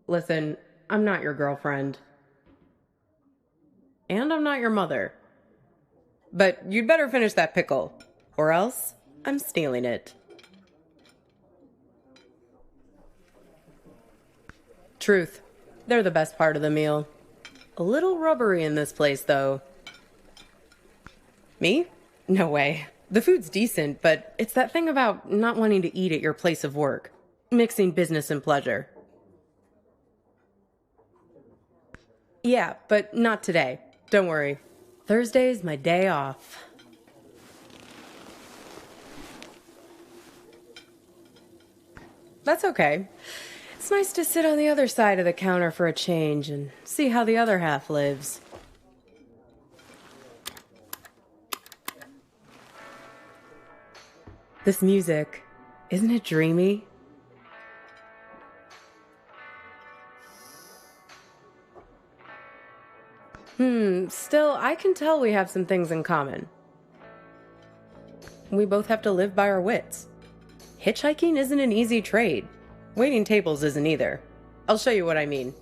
Listen, I'm not your girlfriend. And I'm not your mother. But you'd better finish that pickle, or else I'm stealing it. Truth. They're the best part of the meal. A little rubbery in this place, though. Me? No way. The food's decent, but it's that thing about not wanting to eat at your place of work. Mixing business and pleasure. Yeah, but not today. Don't worry. Thursday's my day off. That's okay. It's nice to sit on the other side of the counter for a change and see how the other half lives. This music, isn't it dreamy? Still, I can tell we have some things in common. We both have to live by our wits. Hitchhiking isn't an easy trade. Waiting tables isn't either. I'll show you what I mean.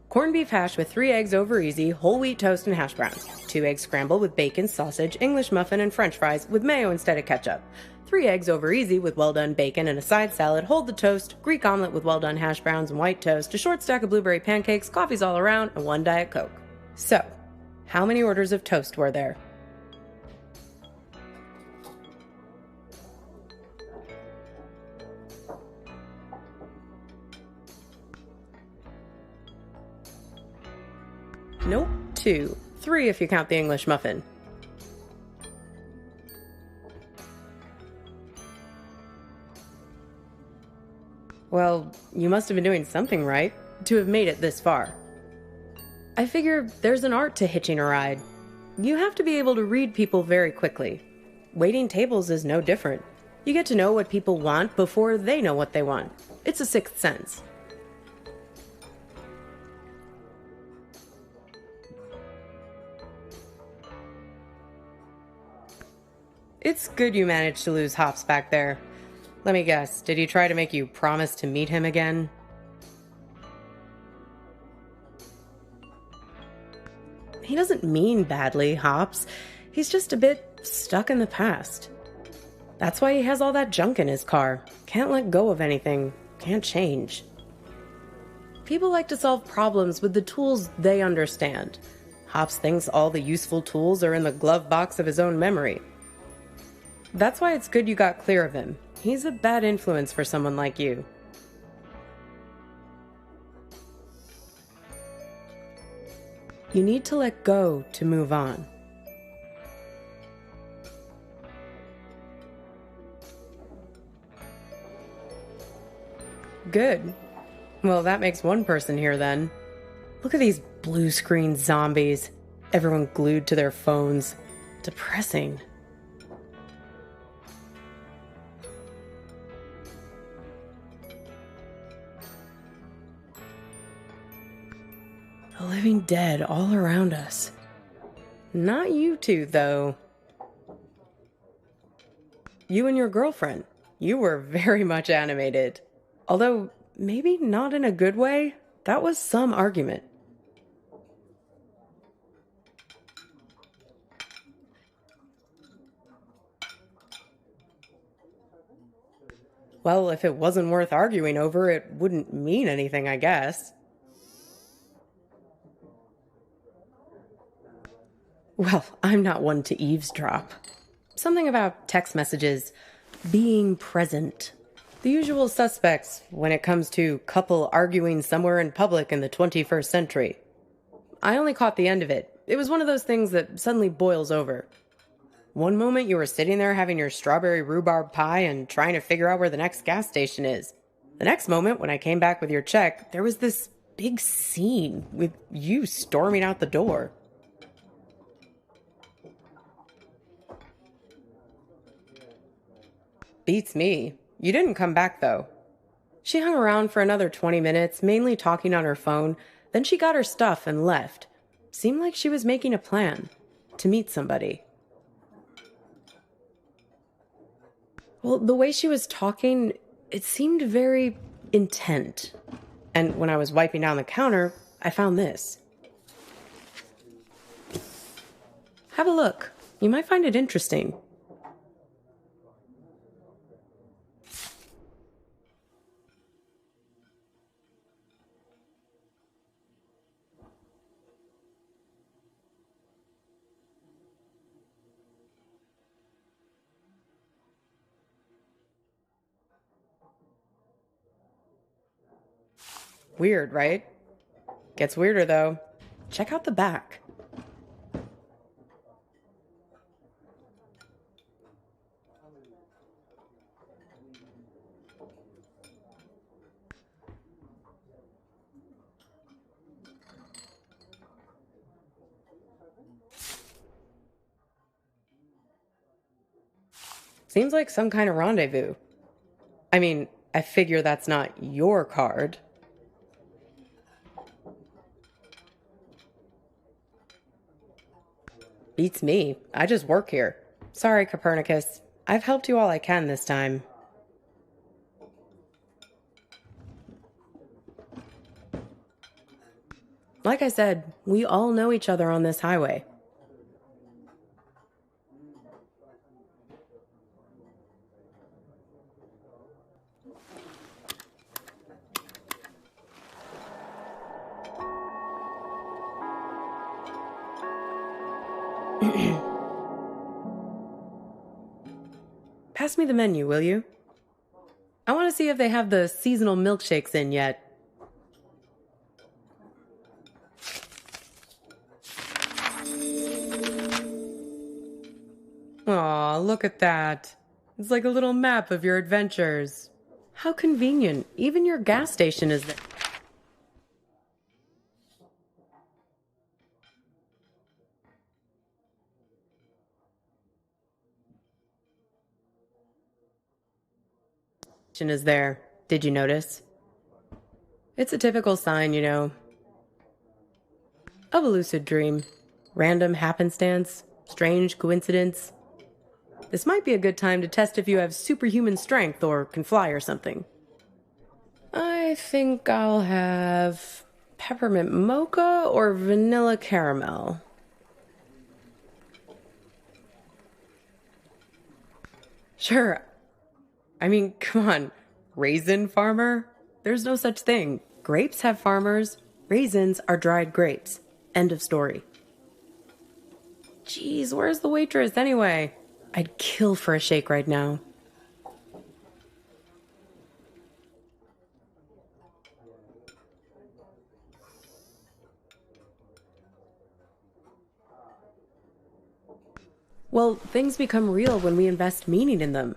Corned beef hash with 3 eggs over easy, whole wheat toast and hash browns. 2 eggs scrambled with bacon, sausage, English muffin, and french fries with mayo instead of ketchup. 3 eggs over easy with well-done bacon and a side salad, hold the toast, Greek omelet with well-done hash browns and white toast, a short stack of blueberry pancakes, coffees all around, and 1 Diet Coke. So, how many orders of toast were there? Nope, 2. 3 if you count the English muffin. Well, you must have been doing something right to have made it this far. I figure there's an art to hitching a ride. You have to be able to read people very quickly. Waiting tables is no different. You get to know what people want before they know what they want. It's a sixth sense. It's good you managed to lose Hops back there. Let me guess, did he try to make you promise to meet him again? He doesn't mean badly, Hops. He's just a bit stuck in the past. That's why he has all that junk in his car. Can't let go of anything. Can't change. People like to solve problems with the tools they understand. Hops thinks all the useful tools are in the glove box of his own memory. That's why it's good you got clear of him. He's a bad influence for someone like you. You need to let go to move on. Good. Well, that makes one person here then. Look at these blue screen zombies. Everyone glued to their phones. Depressing. The living dead all around us. Not you two, though. You and your girlfriend. You were very much animated. Although, maybe not in a good way. That was some argument. Well, if it wasn't worth arguing over, it wouldn't mean anything, I guess. Well, I'm not one to eavesdrop. Something about text messages, being present. The usual suspects when it comes to couple arguing somewhere in public in the 21st century. I only caught the end of it. It was one of those things that suddenly boils over. One moment you were sitting there having your strawberry rhubarb pie and trying to figure out where the next gas station is. The next moment, when I came back with your check, there was this big scene with you storming out the door. Beats me. You didn't come back, though. She hung around for another 20 minutes, mainly talking on her phone. Then she got her stuff and left. Seemed like she was making a plan to meet somebody. Well, the way she was talking, it seemed very intent. And when I was wiping down the counter, I found this. Have a look. You might find it interesting. Weird, right? Gets weirder, though. Check out the back. Seems like some kind of rendezvous. I mean, I figure that's not your card. Beats me. I just work here. Sorry, Copernicus. I've helped you all I can this time. Like I said, we all know each other on this highway. Pass me the menu, will you? I want to see if they have the seasonal milkshakes in yet. Aw, look at that. It's like a little map of your adventures. How convenient. Even your gas station is there. Is there. Did you notice? It's a typical sign, you know, of a lucid dream. Random happenstance, strange coincidence. This might be a good time to test if you have superhuman strength or can fly or something. I think I'll have peppermint mocha or vanilla caramel. Sure. I mean, come on. Raisin farmer? There's no such thing. Grapes have farmers. Raisins are dried grapes. End of story. Jeez, where's the waitress anyway? I'd kill for a shake right now. Well, things become real when we invest meaning in them.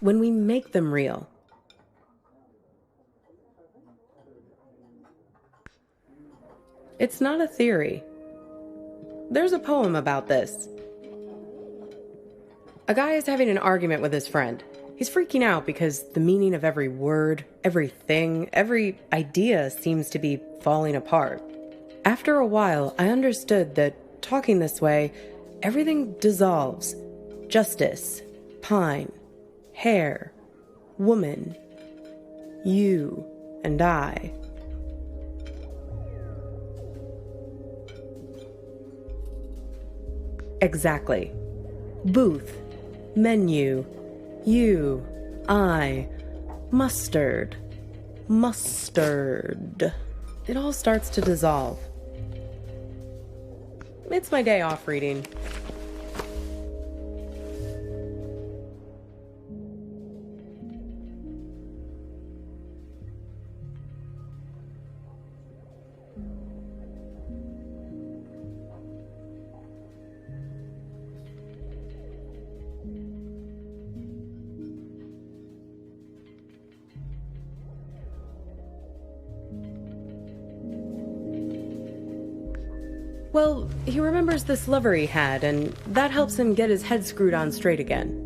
When we make them real. It's not a theory. There's a poem about this. A guy is having an argument with his friend. He's freaking out because the meaning of every word, everything, every idea seems to be falling apart. After a while, I understood that talking this way, everything dissolves. Justice, pine, hair, woman, you and I. Exactly. Booth, menu, you, I, mustard, mustard. It all starts to dissolve. It's my day off reading. Well, he remembers this lover he had, and that helps him get his head screwed on straight again.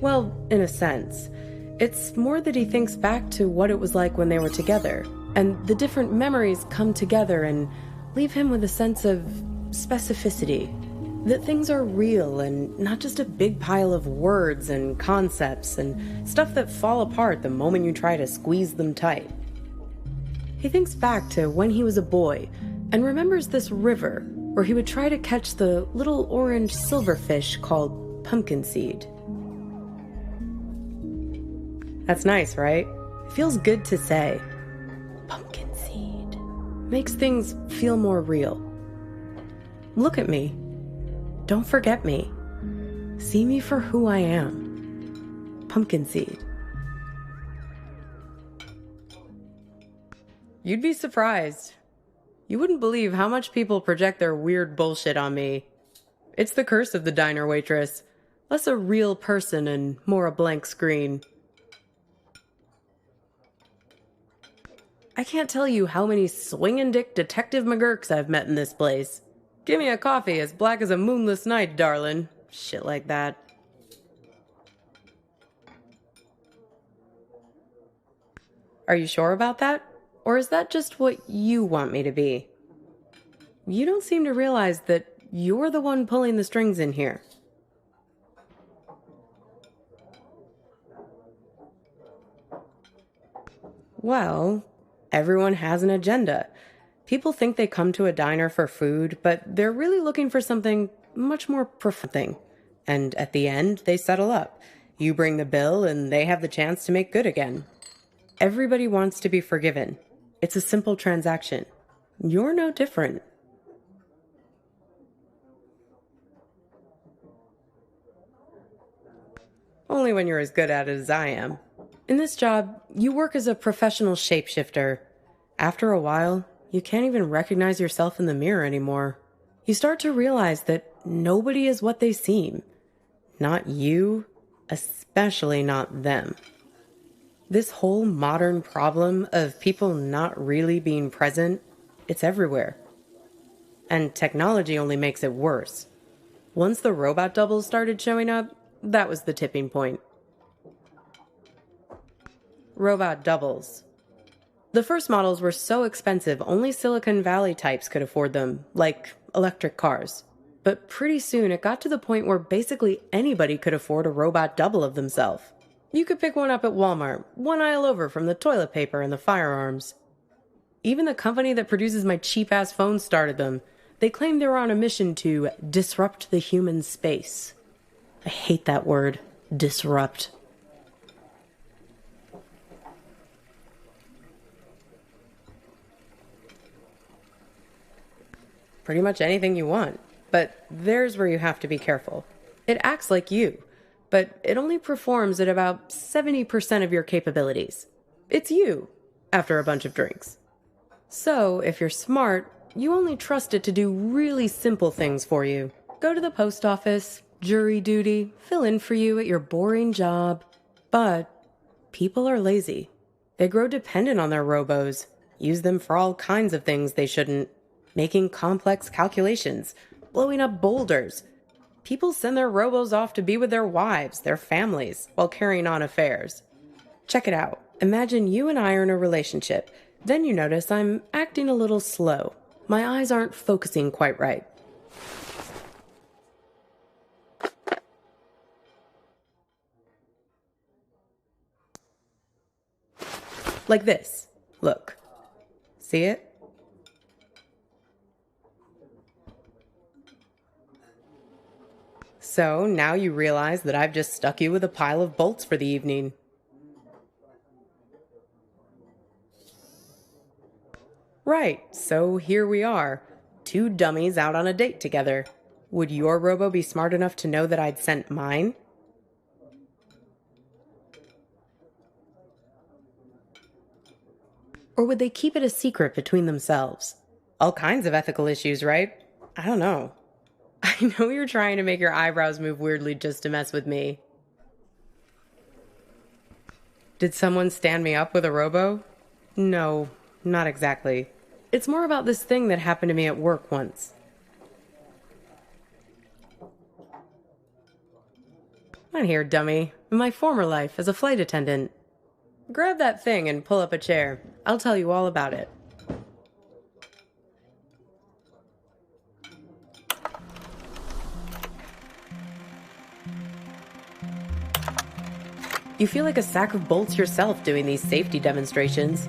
Well, in a sense. It's more that he thinks back to what it was like when they were together, and the different memories come together and leave him with a sense of specificity. That things are real and not just a big pile of words and concepts and stuff that fall apart the moment you try to squeeze them tight. He thinks back to when he was a boy and remembers this river where he would try to catch the little orange silverfish called pumpkin seed. That's nice, right? It feels good to say. Pumpkin seed. Makes things feel more real. Look at me. Don't forget me. See me for who I am. Pumpkin seed. You'd be surprised. You wouldn't believe how much people project their weird bullshit on me. It's the curse of the diner waitress. Less a real person and more a blank screen. I can't tell you how many swingin' dick Detective McGurks I've met in this place. Give me a coffee as black as a moonless night, darlin'. Shit like that. Are you sure about that? Or is that just what you want me to be? You don't seem to realize that you're the one pulling the strings in here. Well, everyone has an agenda. People think they come to a diner for food, but they're really looking for something much more profound. And at the end, they settle up. You bring the bill, and they have the chance to make good again. Everybody wants to be forgiven. It's a simple transaction. You're no different. Only when you're as good at it as I am. In this job, you work as a professional shapeshifter. After a while, you can't even recognize yourself in the mirror anymore. You start to realize that nobody is what they seem. Not you, especially not them. This whole modern problem of people not really being present, it's everywhere. And technology only makes it worse. Once the robot doubles started showing up, that was the tipping point. Robot doubles. The first models were so expensive, only Silicon Valley types could afford them, like electric cars. But pretty soon it got to the point where basically anybody could afford a robot double of themselves. You could pick one up at Walmart, one aisle over from the toilet paper and the firearms. Even the company that produces my cheap-ass phones started them. They claimed they were on a mission to disrupt the human space. I hate that word, disrupt. Pretty much anything you want, but there's where you have to be careful. It acts like you, but it only performs at about 70% of your capabilities. It's you, after a bunch of drinks. So, if you're smart, you only trust it to do really simple things for you. Go to the post office, jury duty, fill in for you at your boring job. But people are lazy. They grow dependent on their robos, use them for all kinds of things they shouldn't, making complex calculations, blowing up boulders. People send their robos off to be with their wives, their families, while carrying on affairs. Check it out. Imagine you and I are in a relationship. Then you notice I'm acting a little slow. My eyes aren't focusing quite right. Like this. Look. See it? So now you realize that I've just stuck you with a pile of bolts for the evening. Right, so here we are, two dummies out on a date together. Would your robo be smart enough to know that I'd sent mine? Or would they keep it a secret between themselves? All kinds of ethical issues, right? I don't know. I know you're trying to make your eyebrows move weirdly just to mess with me. Did someone stand me up with a robo? No, not exactly. It's more about this thing that happened to me at work once. I'm here, dummy. In my former life as a flight attendant. Grab that thing and pull up a chair. I'll tell you all about it. You feel like a sack of bolts yourself doing these safety demonstrations.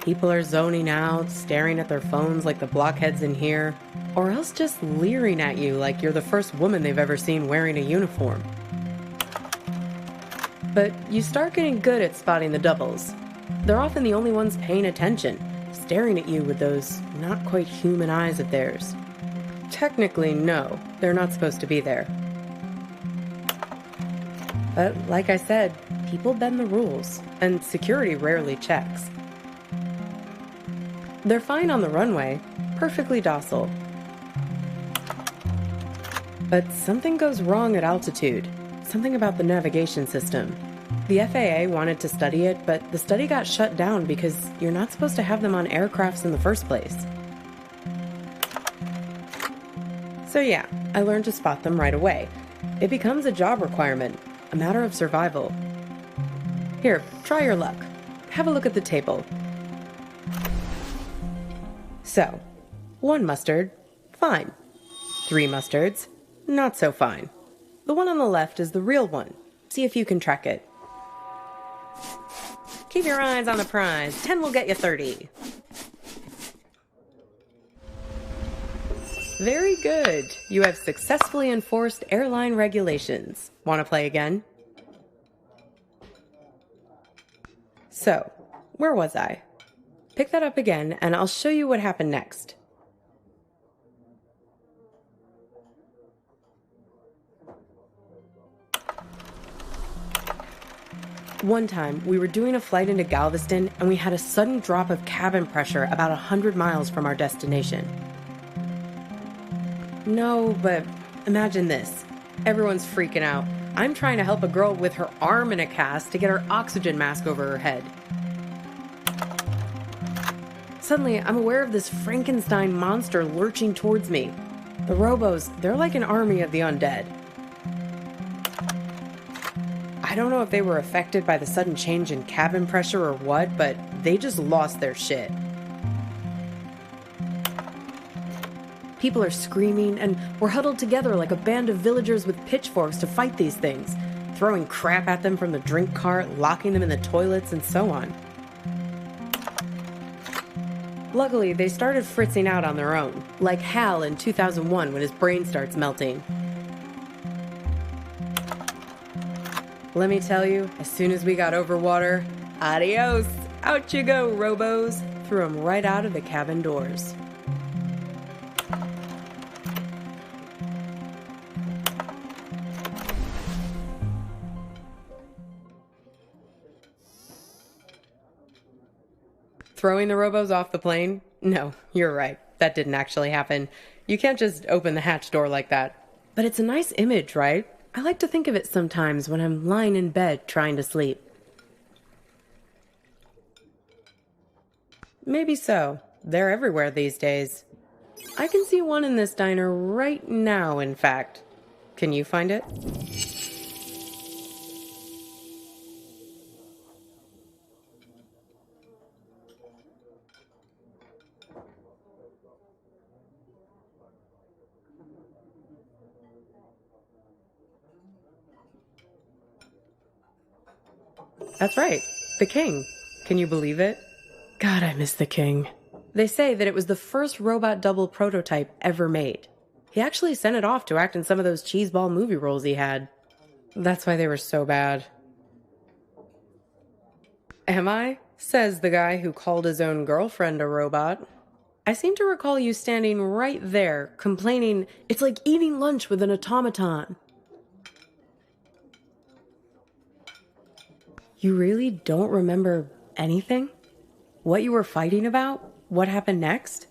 People are zoning out, staring at their phones like the blockheads in here, or else just leering at you like you're the first woman they've ever seen wearing a uniform. But you start getting good at spotting the doubles. They're often the only ones paying attention, staring at you with those not quite human eyes of theirs. Technically, no, they're not supposed to be there. But like I said, people bend the rules, and security rarely checks. They're fine on the runway, perfectly docile. But something goes wrong at altitude, something about the navigation system. The FAA wanted to study it, but the study got shut down because you're not supposed to have them on aircrafts in the first place. So yeah, I learned to spot them right away. It becomes a job requirement, a matter of survival. Here, try your luck. Have a look at the table. So, 1 mustard, fine. 3 mustards, not so fine. The one on the left is the real one. See if you can track it. Keep your eyes on the prize. 10 will get you 30. Very good. You have successfully enforced airline regulations. Want to play again? So, where was I? Pick that up again, and I'll show you what happened next. One time, we were doing a flight into Galveston, and we had a sudden drop of cabin pressure about 100 miles from our destination. No, but imagine this. Everyone's freaking out. I'm trying to help a girl with her arm in a cast to get her oxygen mask over her head. Suddenly, I'm aware of this Frankenstein monster lurching towards me. The robos, they're like an army of the undead. I don't know if they were affected by the sudden change in cabin pressure or what, but they just lost their shit. People are screaming, and we're huddled together like a band of villagers with pitchforks to fight these things, throwing crap at them from the drink cart, locking them in the toilets, and so on. Luckily, they started fritzing out on their own, like Hal in 2001 when his brain starts melting. Let me tell you, as soon as we got over water, adios! Out you go, robos! Threw them right out of the cabin doors. Throwing the robos off the plane? No, you're right. That didn't actually happen. You can't just open the hatch door like that. But it's a nice image, right? I like to think of it sometimes when I'm lying in bed trying to sleep. Maybe so. They're everywhere these days. I can see one in this diner right now, in fact. Can you find it? That's right. The king. Can you believe it? God, I miss the king. They say that it was the first robot double prototype ever made. He actually sent it off to act in some of those cheeseball movie roles he had. That's why they were so bad. Am I? Says the guy who called his own girlfriend a robot. I seem to recall you standing right there, complaining it's like eating lunch with an automaton. You really don't remember anything? What you were fighting about? What happened next?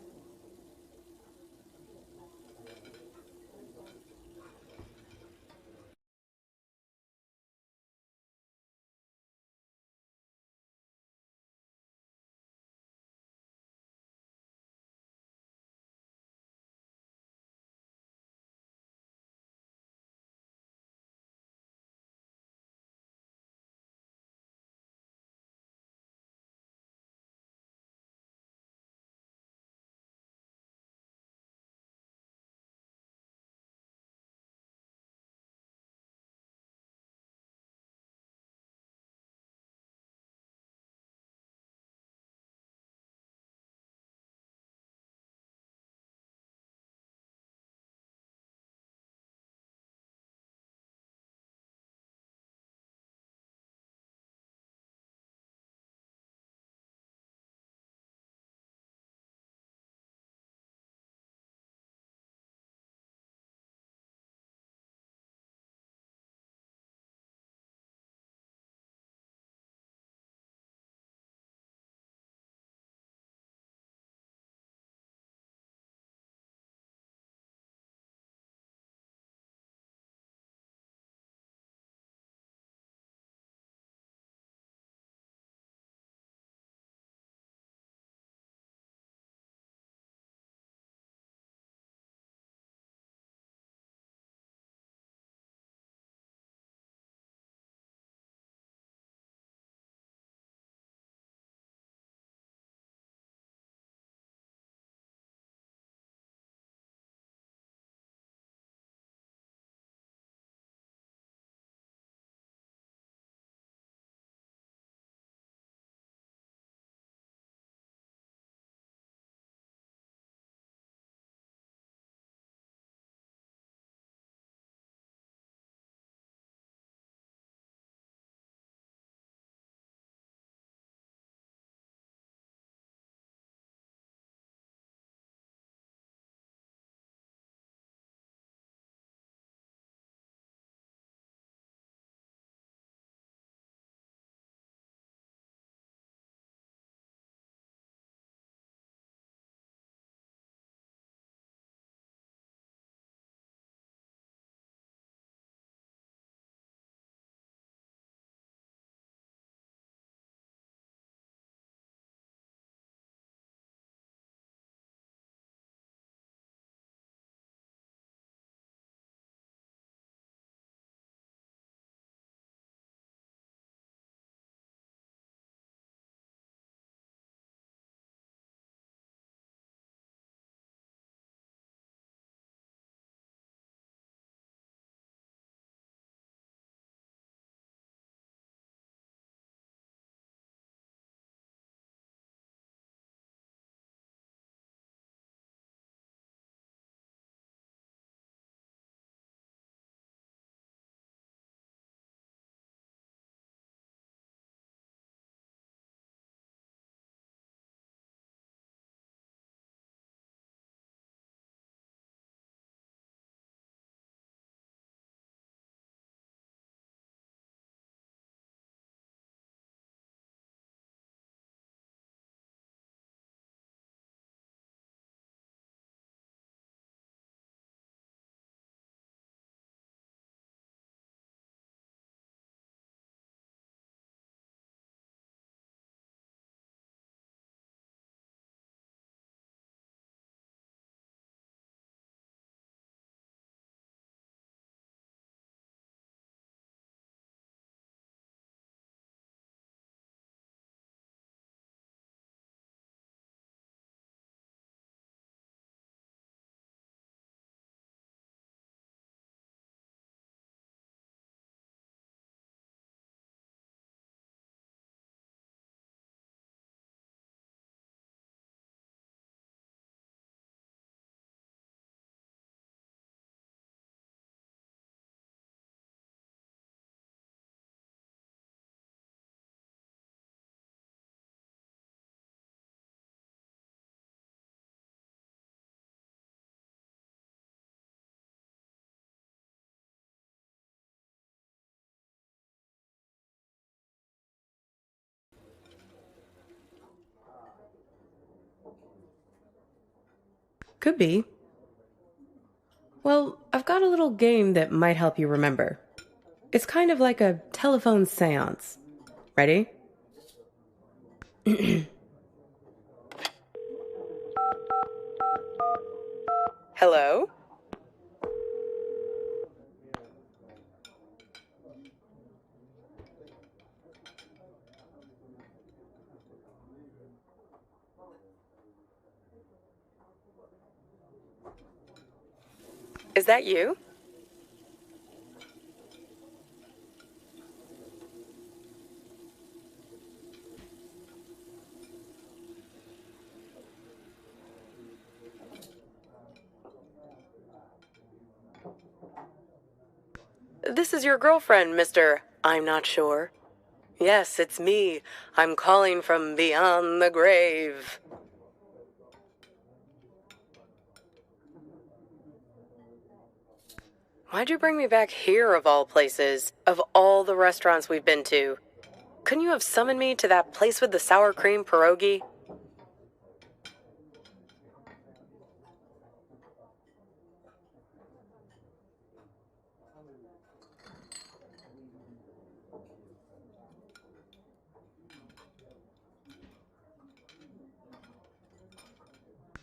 Could be. Well, I've got a little game that might help you remember. It's kind of like a telephone seance. Ready? Hello? Is that you? This is your girlfriend, Mr. I'm not sure. Yes, it's me. I'm calling from beyond the grave. Why'd you bring me back here, of all places? Of all the restaurants we've been to? Couldn't you have summoned me to that place with the sour cream pierogi?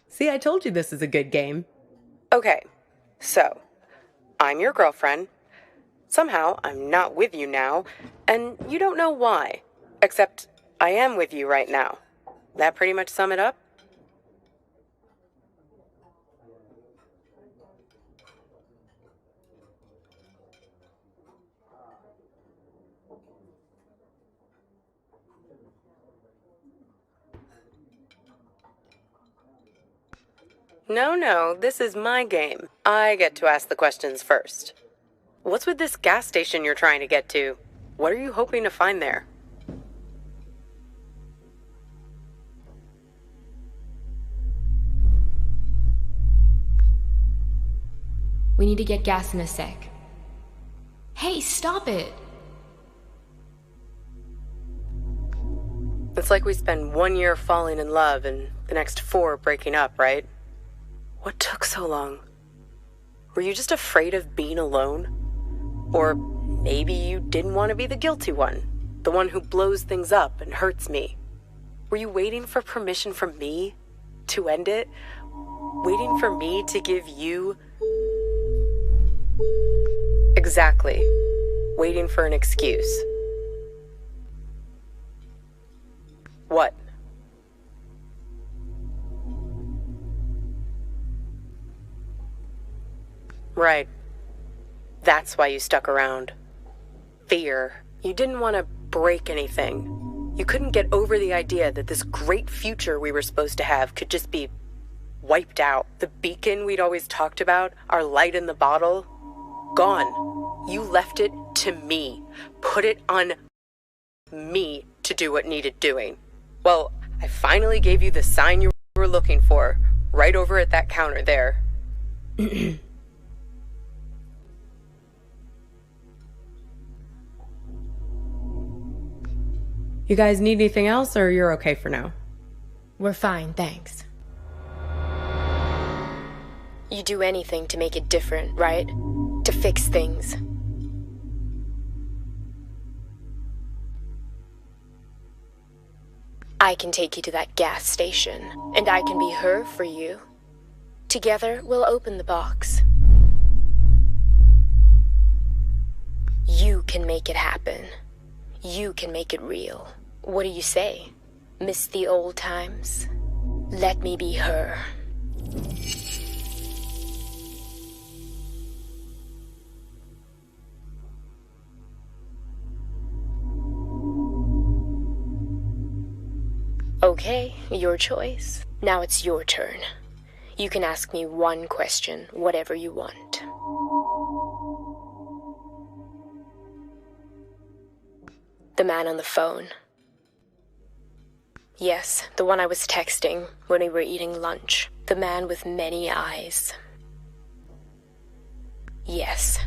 See, I told you this is a good game. Okay, so, I'm your girlfriend. Somehow, I'm not with you now, and you don't know why. Except, I am with you right now. That pretty much sum it up? No, this is my game. I get to ask the questions first. What's with this gas station you're trying to get to? What are you hoping to find there? We need to get gas in a sec. Hey, stop it! It's like we spend 1 year falling in love and the next 4 breaking up, right? What took so long? Were you just afraid of being alone? Or maybe you didn't want to be the guilty one, the one who blows things up and hurts me. Were you waiting for permission from me to end it? Waiting for me to give you... Exactly. Waiting for an excuse. What? Right. That's why you stuck around. Fear. You didn't want to break anything. You couldn't get over the idea that this great future we were supposed to have could just be wiped out. The beacon we'd always talked about, our light in the bottle, gone. You left it to me. Put it on me to do what needed doing. Well, I finally gave you the sign you were looking for, right over at that counter there. You guys need anything else, or you're okay for now? We're fine, thanks. You do anything to make it different, right? To fix things. I can take you to that gas station, and I can be her for you. Together, we'll open the box. You can make it happen. You can make it real. What do you say? Miss the old times? Let me be her. Okay, your choice. Now it's your turn. You can ask me one question, whatever you want. The man on the phone. Yes, the one I was texting when we were eating lunch. The man with many eyes. Yes,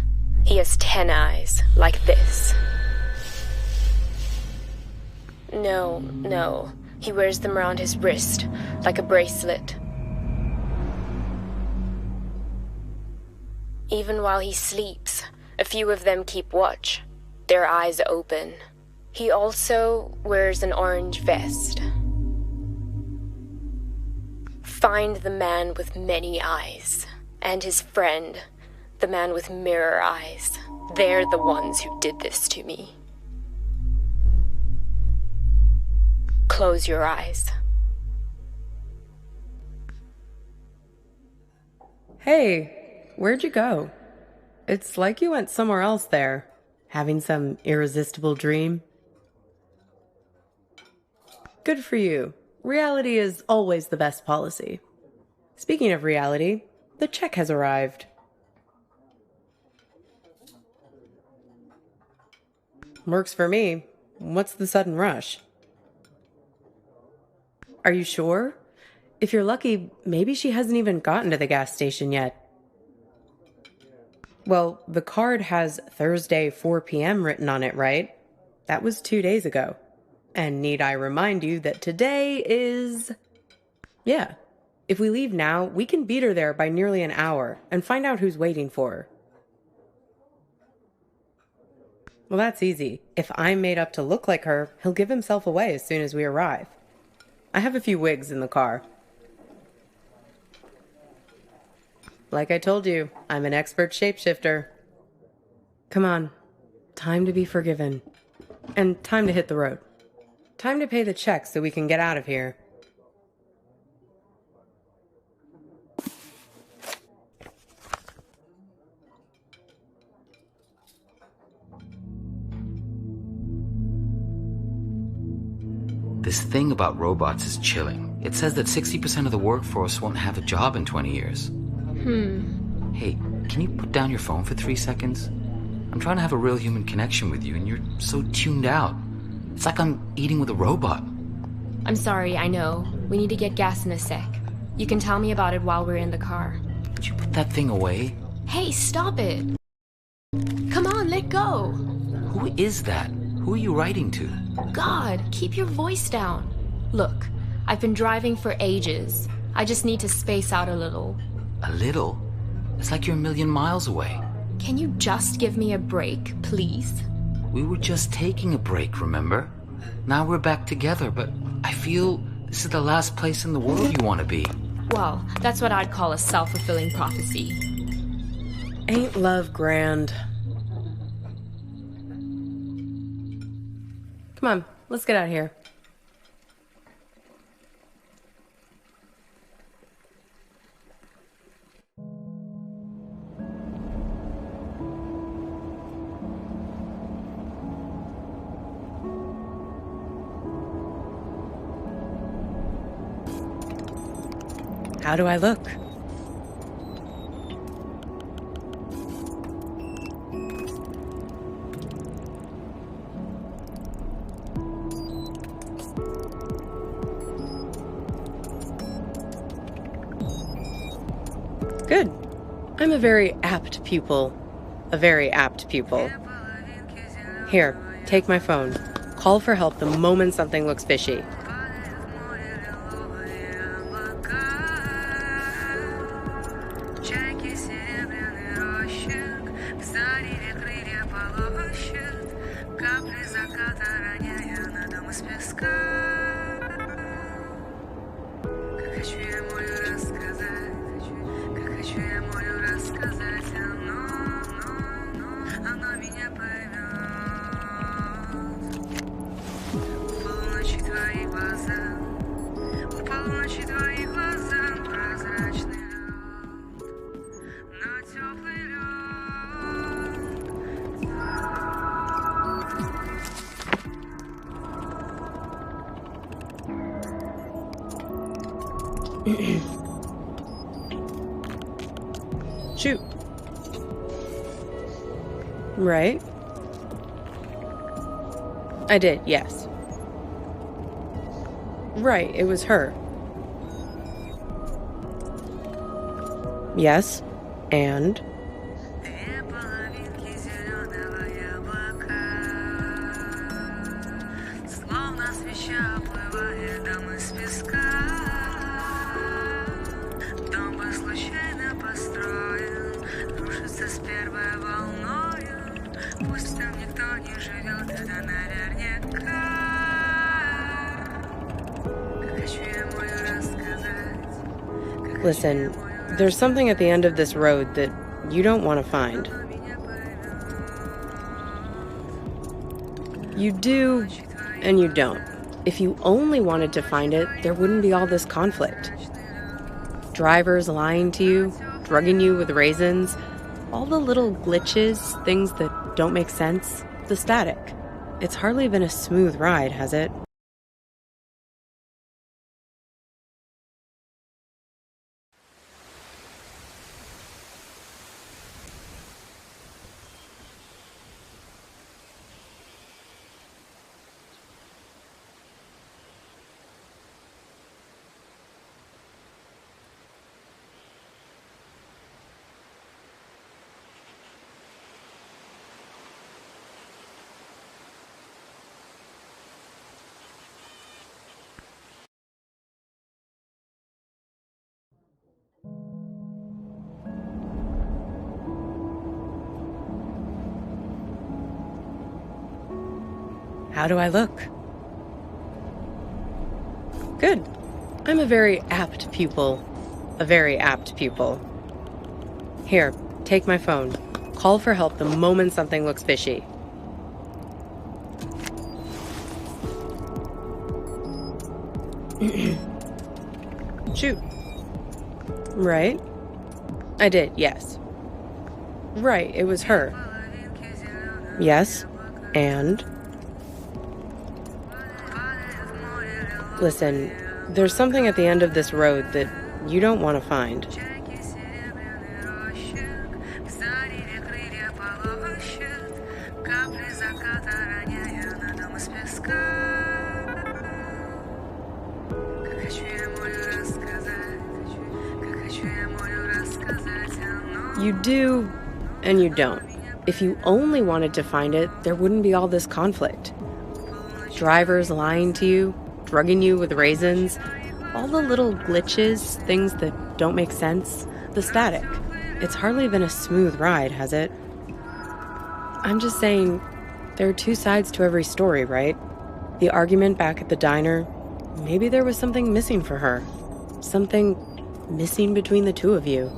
he has 10 eyes, like this. No, he wears them around his wrist, like a bracelet. Even while he sleeps, a few of them keep watch, their eyes open. He also wears an orange vest. Find the man with many eyes, and his friend, the man with mirror eyes. They're the ones who did this to me. Close your eyes. Hey, where'd you go? It's like you went somewhere else there, having some irresistible dream. Good for you. Reality is always the best policy. Speaking of reality, the check has arrived. Works for me. What's the sudden rush? Are you sure? If you're lucky, maybe she hasn't even gotten to the gas station yet. Well, the card has Thursday 4 p.m. written on it, right? That was 2 days ago. And need I remind you that today is... Yeah. If we leave now, we can beat her there by nearly an hour and find out who's waiting for her. Well, that's easy. If I'm made up to look like her, he'll give himself away as soon as we arrive. I have a few wigs in the car. Like I told you, I'm an expert shapeshifter. Come on. Time to be forgiven. And time to hit the road. Time to pay the check so we can get out of here. This thing about robots is chilling. It says that 60% of the workforce won't have a job in 20 years. Hey, can you put down your phone for 3 seconds? I'm trying to have a real human connection with you, and you're so tuned out. It's like I'm eating with a robot. I'm sorry, I know. We need to get gas in a sec. You can tell me about it while we're in the car. Would you put that thing away? Hey, stop it! Come on, let go! Who is that? Who are you writing to? God, keep your voice down. Look, I've been driving for ages. I just need to space out a little. A little? It's like you're a million miles away. Can you just give me a break, please? We were just taking a break, remember? Now we're back together, but I feel this is the last place in the world you want to be. Well, that's what I'd call a self-fulfilling prophecy. Ain't love grand? Come on, let's get out of here. How do I look? Good. I'm a very apt pupil. A very apt pupil. Here, take my phone. Call for help the moment something looks fishy. Shoot. Right. I did, yes. Right, it was her. Yes, and... Listen, there's something at the end of this road that you don't want to find. You do, and you don't. If you only wanted to find it, there wouldn't be all this conflict. Drivers lying to you, drugging you with raisins, all the little glitches, things that don't make sense, the static. It's hardly been a smooth ride, has it? How do I look? Good. I'm a very apt pupil. A very apt pupil. Here, take my phone. Call for help the moment something looks fishy. Shoot. Right? I did, yes. Right, it was her. Yes, and? Listen, there's something at the end of this road that you don't want to find. You do, and you don't. If you only wanted to find it, there wouldn't be all this conflict. Drivers lying to you, drugging you with raisins, all the little glitches, things that don't make sense, the static. It's hardly been a smooth ride, has it? I'm just saying, there are two sides to every story, right? The argument back at the diner, maybe there was something missing for her. Something missing between the two of you.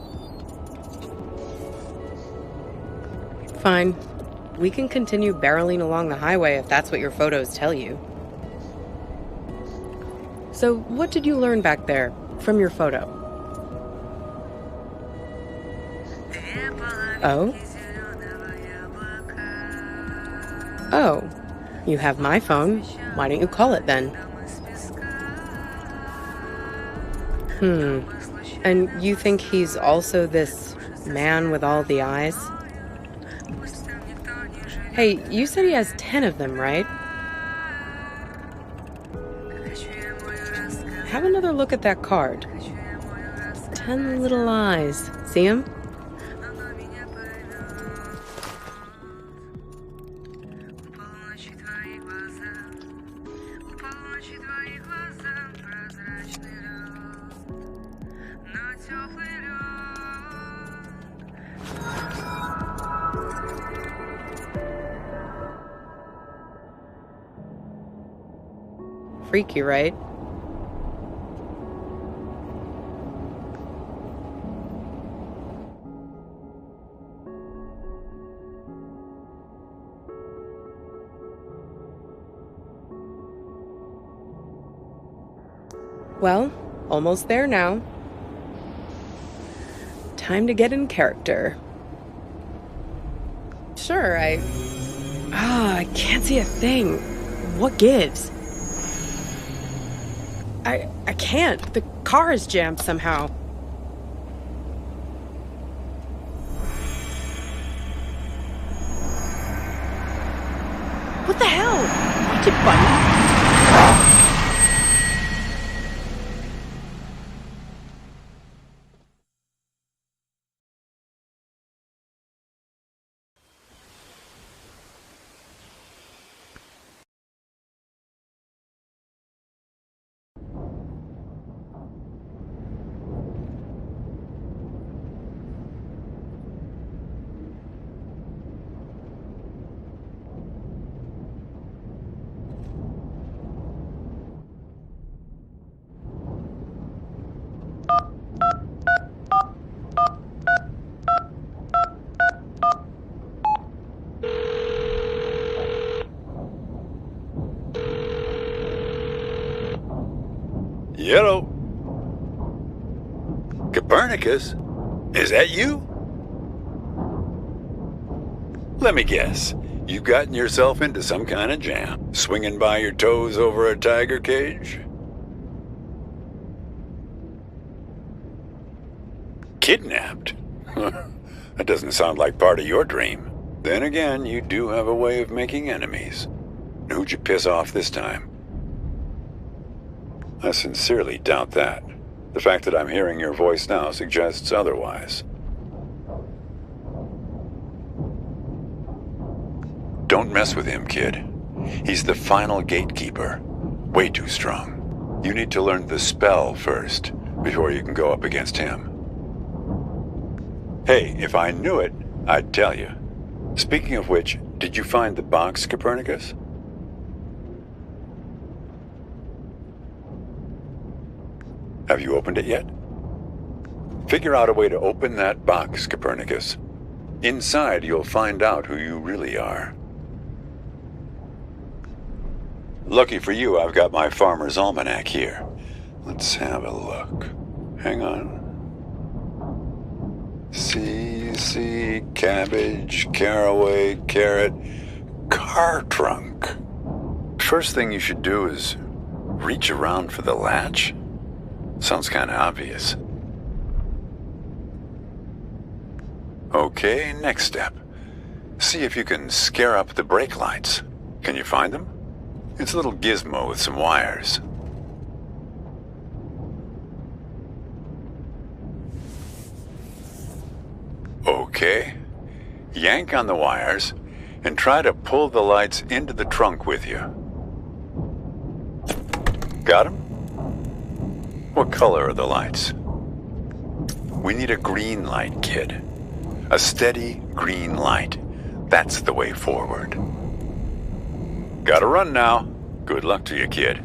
Fine. We can continue barreling along the highway if that's what your photos tell you. So, what did you learn back there from your photo? Oh? Oh, you have my phone. Why don't you call it then? And you think he's also this man with all the eyes? Hey, you said he has 10 of them, right? Have another look at that card. 10 little eyes. See him? Freaky, right? Well, almost there now. Time to get in character. Sure, I can't see a thing. What gives? I can't. The car is jammed somehow. What the hell? Watch it, buddy. Hello? Copernicus? Is that you? Let me guess. You've gotten yourself into some kind of jam, swinging by your toes over a tiger cage? Kidnapped? That doesn't sound like part of your dream. Then again, you do have a way of making enemies. Who'd you piss off this time? I sincerely doubt that. The fact that I'm hearing your voice now suggests otherwise. Don't mess with him, kid. He's the final gatekeeper. Way too strong. You need to learn the spell first, before you can go up against him. Hey, if I knew it, I'd tell you. Speaking of which, did you find the box, Copernicus? Have you opened it yet? Figure out a way to open that box, Copernicus. Inside, you'll find out who you really are. Lucky for you, I've got my Farmer's Almanac here. Let's have a look. Hang on. C, cabbage, caraway, carrot, car trunk. First thing you should do is reach around for the latch. Sounds kind of obvious. Okay, next step. See if you can scare up the brake lights. Can you find them? It's a little gizmo with some wires. Okay. Yank on the wires and try to pull the lights into the trunk with you. Got them? What color are the lights? We need a green light, kid. A steady green light. That's the way forward. Gotta run now. Good luck to you, kid.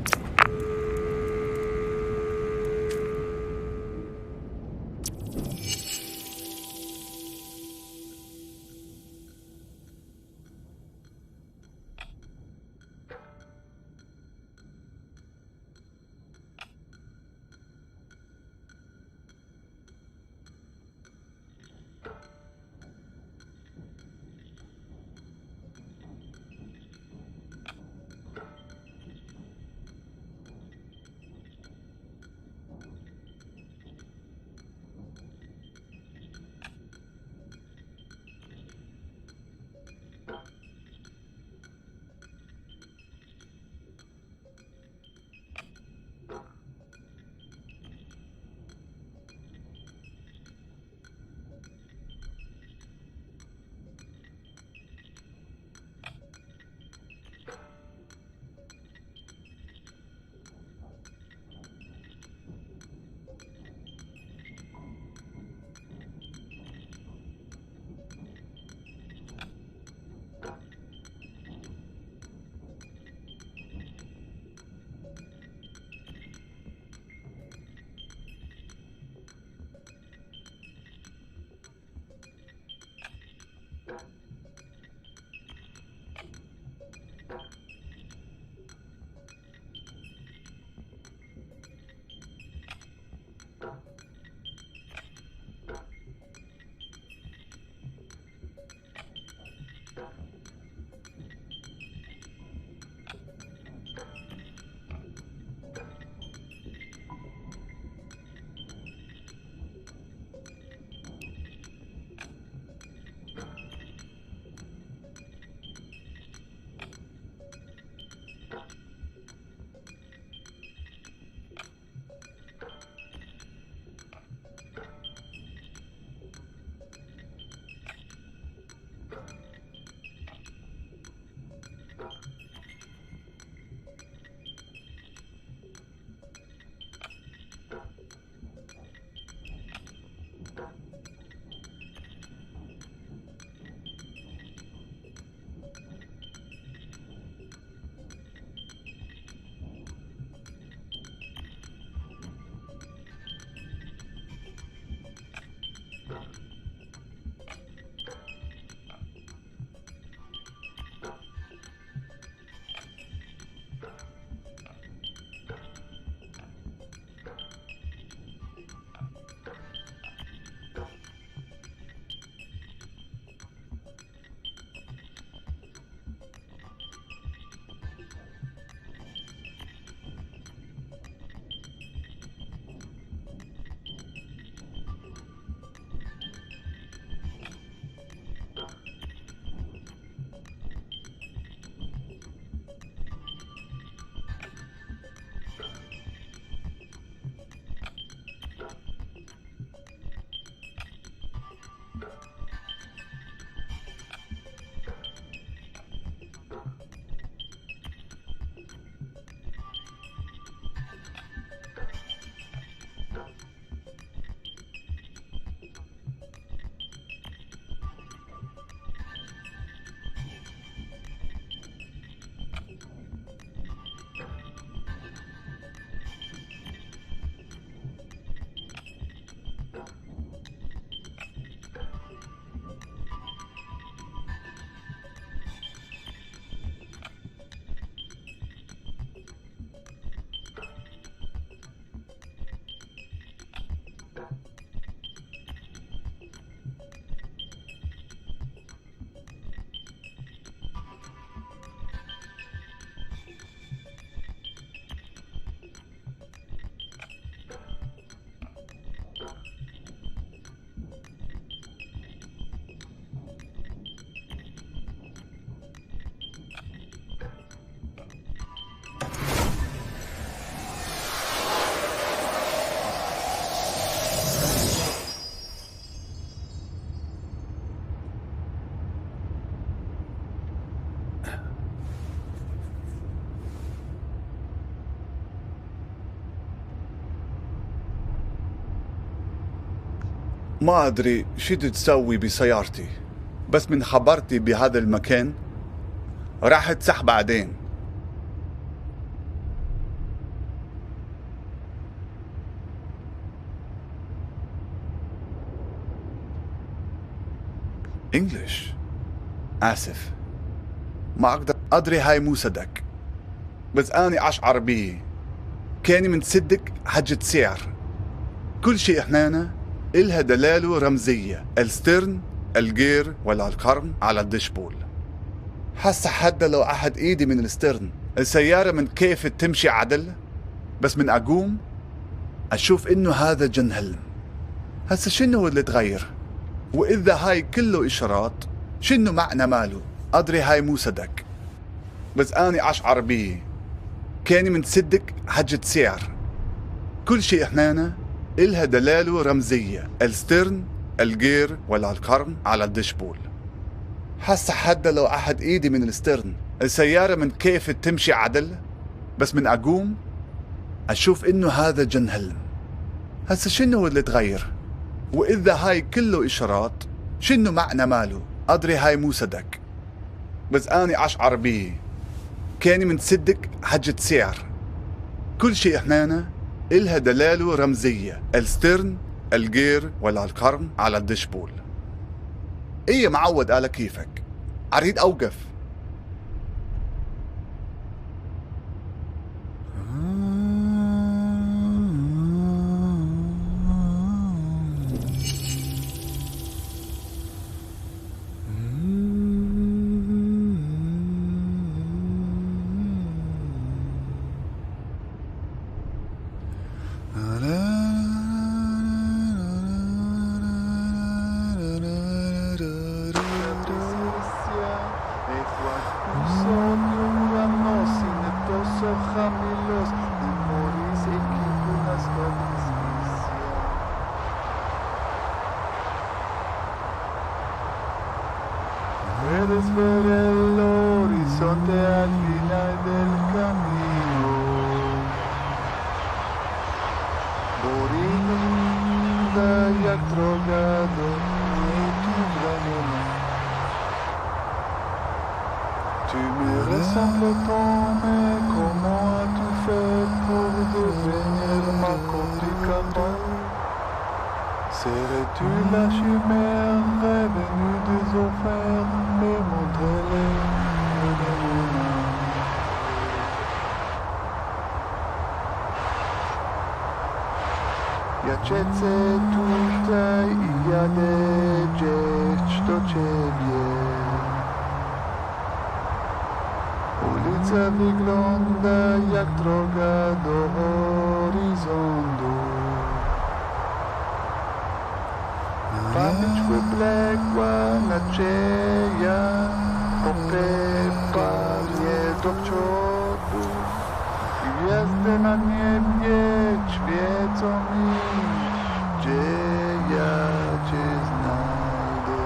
ما أدري شو تسوي بسيارتي، بس من خبرتي بهذا المكان راح تسح بعدين. إنجليش. آسف، ما أقدر أدري هاي مو صدق، بس أنا أشعر بيه. كاني من صدق حجة سعر. كل شيء هنا إلها دلالة رمزية، السترن، الجير ولا القرن على الدشبول. حاسة حتى لو أحد إيدي من السترن السيارة من كيف تمشي عدل، بس من أقوم أشوف إنه هذا جنهلم. هسا شنو اللي تغير؟ وإذا هاي كله إشارات شنو معنى ماله؟ أدري هاي مو صدق، بس أنا أشعر بيه. كاني من صدق حجة سعر. كل شيء هنا إلها دلالة رمزية، السترن، الجير ولا القرن على الدشبول. حاسة حتى لو أحد إيدي من السترن السيارة من كيف تمشي عدل، بس من أقوم أشوف إنه هذا جنهلم. هسا شنو اللي تغير؟ وإذا هاي كله إشارات شنو معنى ماله؟ أدري هاي مو صدق، بس أنا أشعر بيه. كاني من صدق حجة سعر. كل شيء هنا إلها دلالة رمزية، السترن، الجير ولا القرن على الدشبول. إيه معود على كيفك، أريد أوقف. Puedes ver el horizonte al final del camino. Morinda jak drogado et tu granula. Tu me ressembles tant, mais comment as-tu fait pour devenir ma copie? Serais-tu la chimère revenue des enfers, mais montre-les le démon? Piacete tutta ja leżeć do ciebie. Ulica wygląda jak droga do horyzontu. Pamięć wybległa nadzieja, popepa mnie do przodu. Gwiazdy na niebie świecą mi, gdzie ja cię znajdę.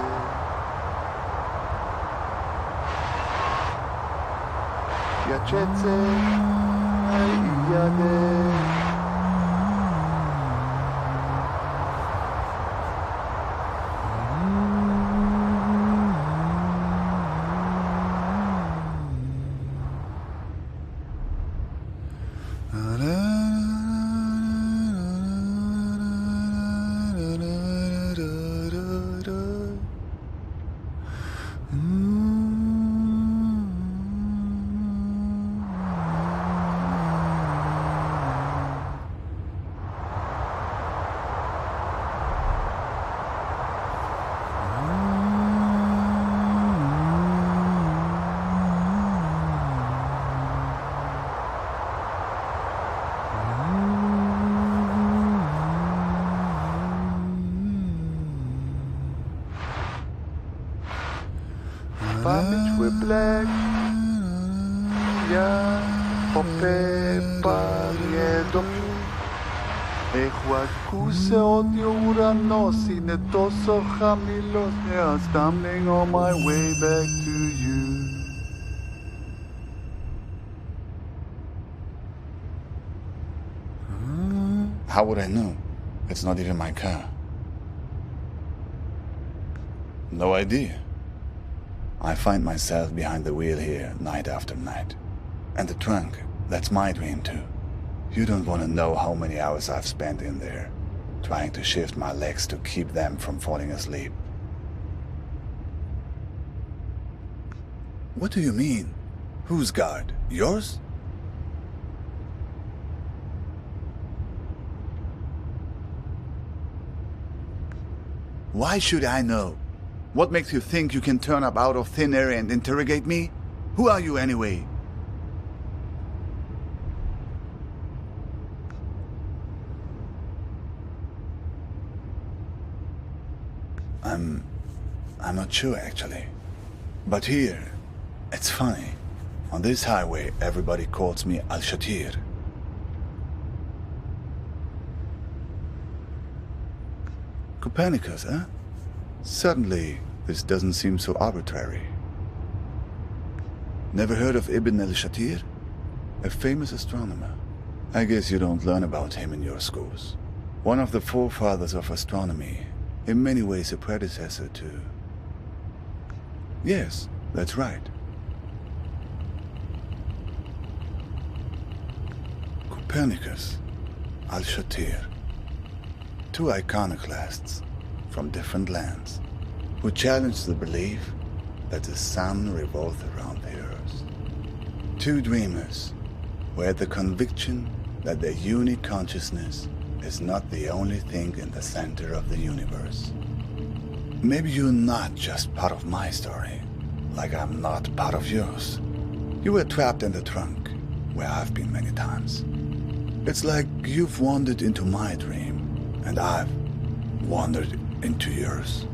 Ja cię chcę i jadę. Pamięć wyblek, ja popepa mnie do Ehuacuse odio uranos in toso jamilos. I'm stumbling on my way back to you. How would I know? It's not even my car. No idea. I find myself behind the wheel here night after night. And the trunk, that's my dream too. You don't want to know how many hours I've spent in there, trying to shift my legs to keep them from falling asleep. What do you mean? Whose guard? Yours? Why should I know? What makes you think you can turn up out of thin air and interrogate me? Who are you anyway? I'm not sure actually. But here, it's funny. On this highway, everybody calls me Al-Shatir. Copernicus, huh? Suddenly, this doesn't seem so arbitrary. Never heard of Ibn al-Shatir? A famous astronomer. I guess you don't learn about him in your schools. One of the forefathers of astronomy, in many ways a predecessor to... Yes, that's right. Copernicus, Al-Shatir. Two iconoclasts from different lands who challenged the belief that the sun revolves around the earth. Two dreamers who had the conviction that their unique consciousness is not the only thing in the center of the universe. Maybe you're not just part of my story, like I'm not part of yours. You were trapped in the trunk, where I've been many times. It's like you've wandered into my dream, and I've wandered into yours.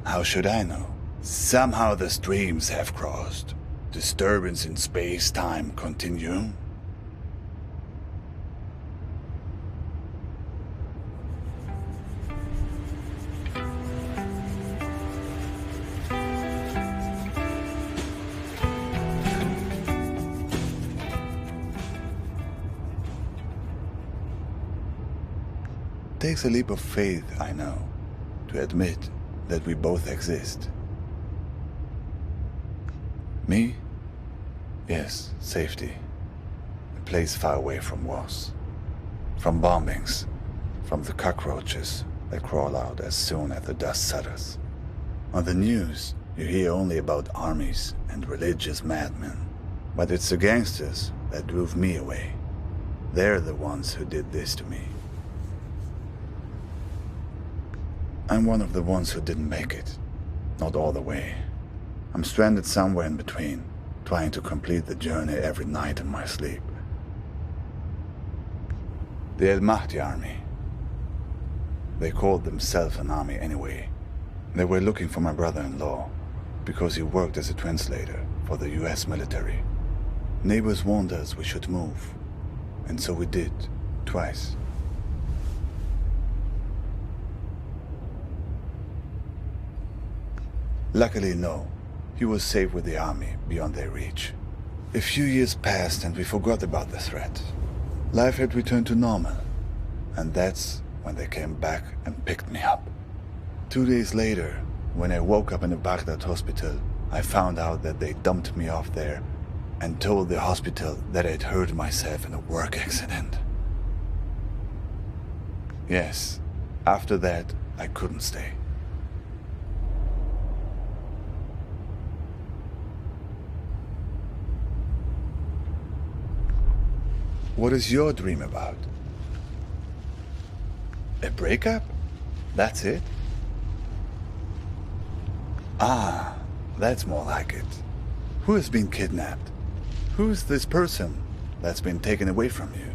How should I know? Somehow the streams have crossed. Disturbance in space-time continuum. Takes a leap of faith, I know, to admit that we both exist. Me? Yes, safety. A place far away from wars. From bombings. From the cockroaches that crawl out as soon as the dust settles. On the news, you hear only about armies and religious madmen. But it's the gangsters that drove me away. They're the ones who did this to me. I'm one of the ones who didn't make it. Not all the way. I'm stranded somewhere in between, trying to complete the journey every night in my sleep. The El Mahdi army. They called themselves an army anyway. They were looking for my brother-in-law, because he worked as a translator for the US military. Neighbors warned us we should move, and so we did, twice. Luckily, no. He was safe with the army, beyond their reach. A few years passed and we forgot about the threat. Life had returned to normal. And that's when they came back and picked me up. 2 days later, when I woke up in a Baghdad hospital, I found out that they dumped me off there and told the hospital that I'd hurt myself in a work accident. Yes, after that, I couldn't stay. What is your dream about? A breakup? That's it? Ah, that's more like it. Who has been kidnapped? Who's this person that's been taken away from you?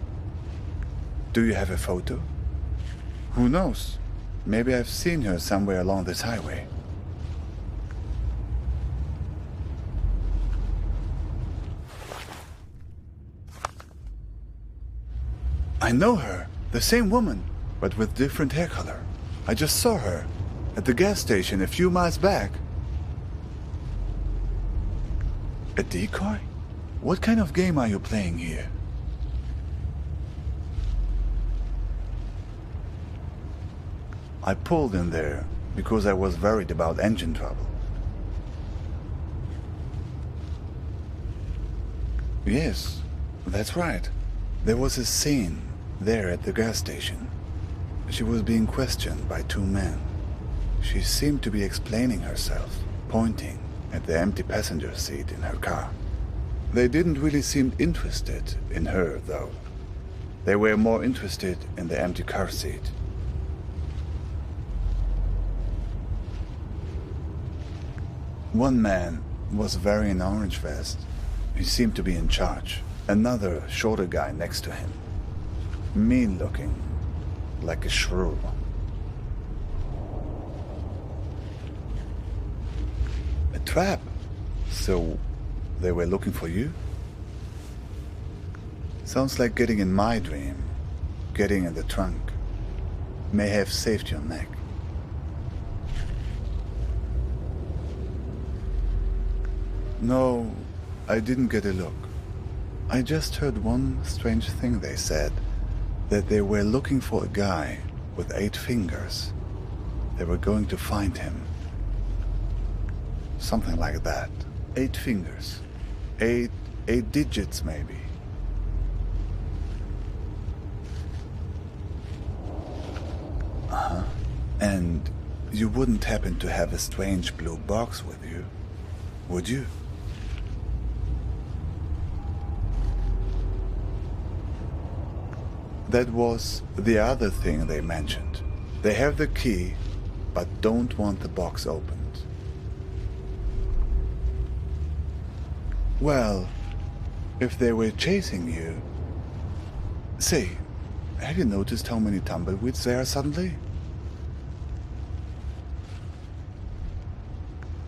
Do you have a photo? Who knows? Maybe I've seen her somewhere along this highway. I know her, the same woman, but with different hair color. I just saw her at the gas station a few miles back. A decoy? What kind of game are you playing here? I pulled in there because I was worried about engine trouble. Yes, that's right. There was a scene there at the gas station. She was being questioned by two men. She seemed to be explaining herself, pointing at the empty passenger seat in her car. They didn't really seem interested in her, though. They were more interested in the empty car seat. One man was wearing an orange vest. He seemed to be in charge. Another shorter guy next to him. Mean looking, like a shrew. A trap? So they were looking for you? Sounds like getting in my dream. Getting in the trunk. May have saved your neck. No, I didn't get a look. I just heard one strange thing they said. That they were looking for a guy with 8 fingers. They were going to find him. Something like that. 8 fingers. 8 digits, maybe. Uh-huh. And you wouldn't happen to have a strange blue box with you, would you? That was the other thing they mentioned. They have the key, but don't want the box opened. Well, if they were chasing you... Say, have you noticed how many tumbleweeds there are suddenly?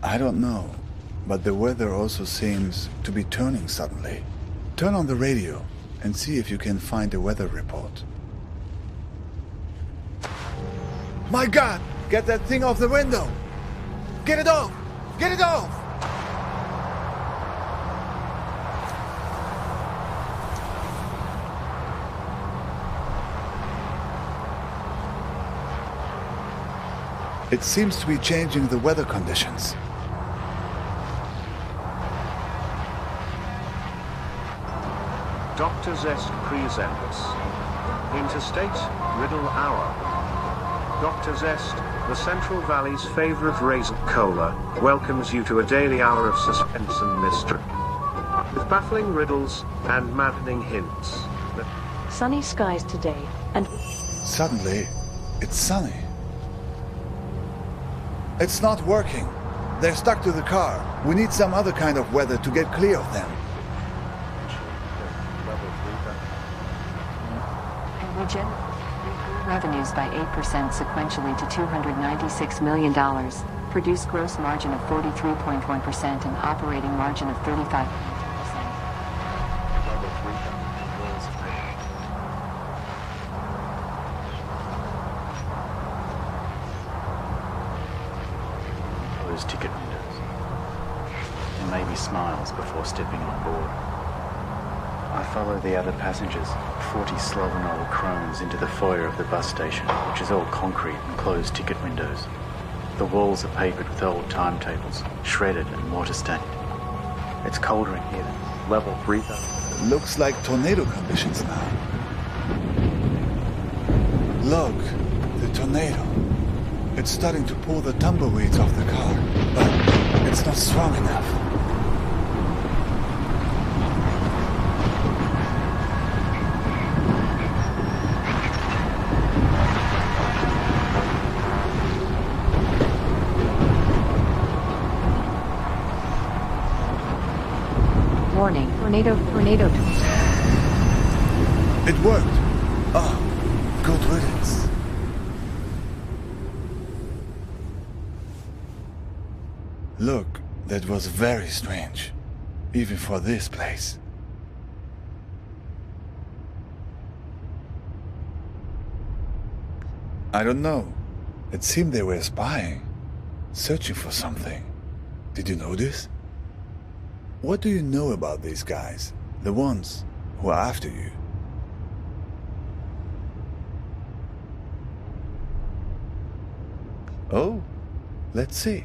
I don't know, but the weather also seems to be turning suddenly. Turn on the radio and see if you can find a weather report. My God! Get that thing off the window! Get it off! Get it off! It seems to be changing the weather conditions. Dr. Zest presents Interstate Riddle Hour. Dr. Zest, the Central Valley's favorite raisin cola, welcomes you to a daily hour of suspense and mystery. With baffling riddles and maddening hints. Sunny skies today, and Suddenly, it's sunny. It's not working. They're stuck to the car. We need some other kind of weather to get clear of them. we generated revenues by 8% sequentially to $296 million, produced gross margin of 43.1% and operating margin of 35%. Those ticket windows. And maybe smiles before stepping on board. I follow the other passengers, 40 sloven old crones, into the foyer of the bus station, which is all concrete and closed ticket windows. The walls are papered with old timetables, shredded and water-stained. It's colder in here than level 3,000. Looks like tornado conditions now. Look, the tornado. It's starting to pull the tumbleweeds off the car, but it's not strong enough. Warning, tornado. It worked. Oh, good riddance. Look, that was very strange, even for this place. I don't know. It seemed they were spying, searching for something. Did you notice? What do you know about these guys, the ones who are after you? . Oh, let's see.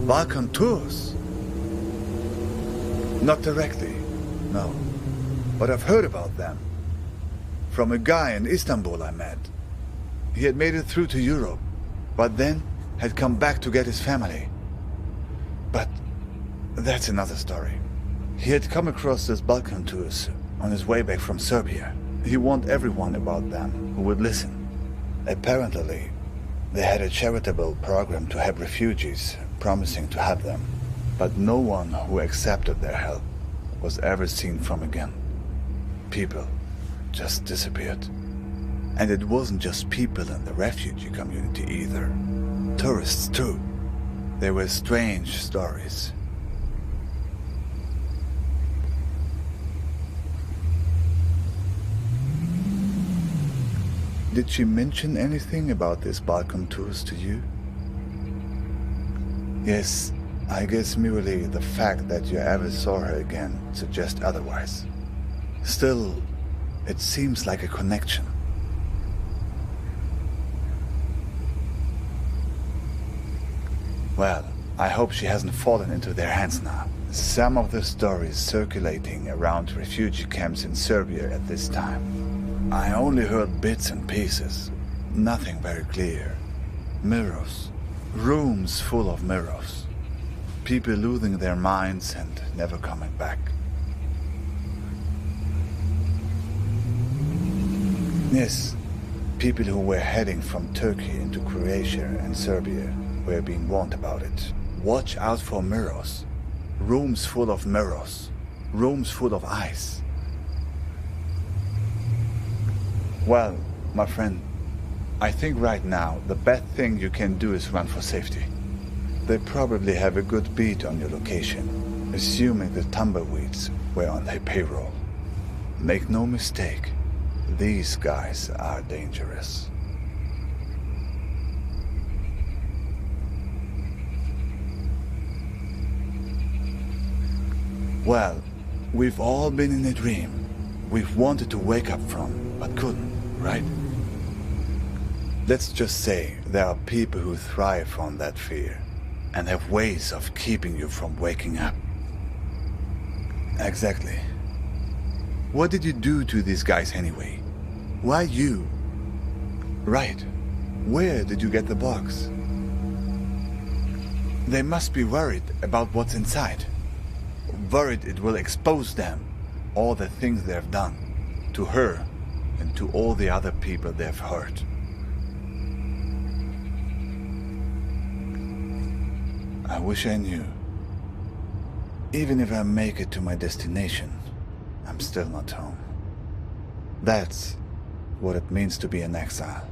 Balkan tours? Not directly, no. But I've heard about them. From a guy in Istanbul I met. He had made it through to Europe, but then had come back to get his family. But that's another story. He had come across this Balkan tours on his way back from Serbia. He warned everyone about them who would listen. Apparently, they had a charitable program to help refugees, promising to help them. But no one who accepted their help was ever seen from again. People just disappeared. And it wasn't just people in the refugee community either. Tourists too. They were strange stories. Did she mention anything about these Balkan tours to you? Yes, I guess merely the fact that you ever saw her again suggests otherwise. Still, it seems like a connection. Well, I hope she hasn't fallen into their hands now. Some of the stories circulating around refugee camps in Serbia at this time. I only heard bits and pieces, nothing very clear. Mirrors, rooms full of mirrors. People losing their minds and never coming back. Yes, people who were heading from Turkey into Croatia and Serbia were being warned about it. Watch out for mirrors. Rooms full of mirrors. Rooms full of ice. Well, my friend, I think right now the best thing you can do is run for safety. They probably have a good beat on your location, assuming the tumbleweeds were on their payroll. Make no mistake, these guys are dangerous. Well, we've all been in a dream. We've wanted to wake up from, but couldn't, right? Let's just say there are people who thrive on that fear and have ways of keeping you from waking up. Exactly. What did you do to these guys anyway? Why you? Right. Where did you get the box? They must be worried about what's inside. Worried it will expose them, all the things they've done, to her and to all the other people they've hurt. I wish I knew. Even if I make it to my destination, I'm still not home. That's what it means to be an exile.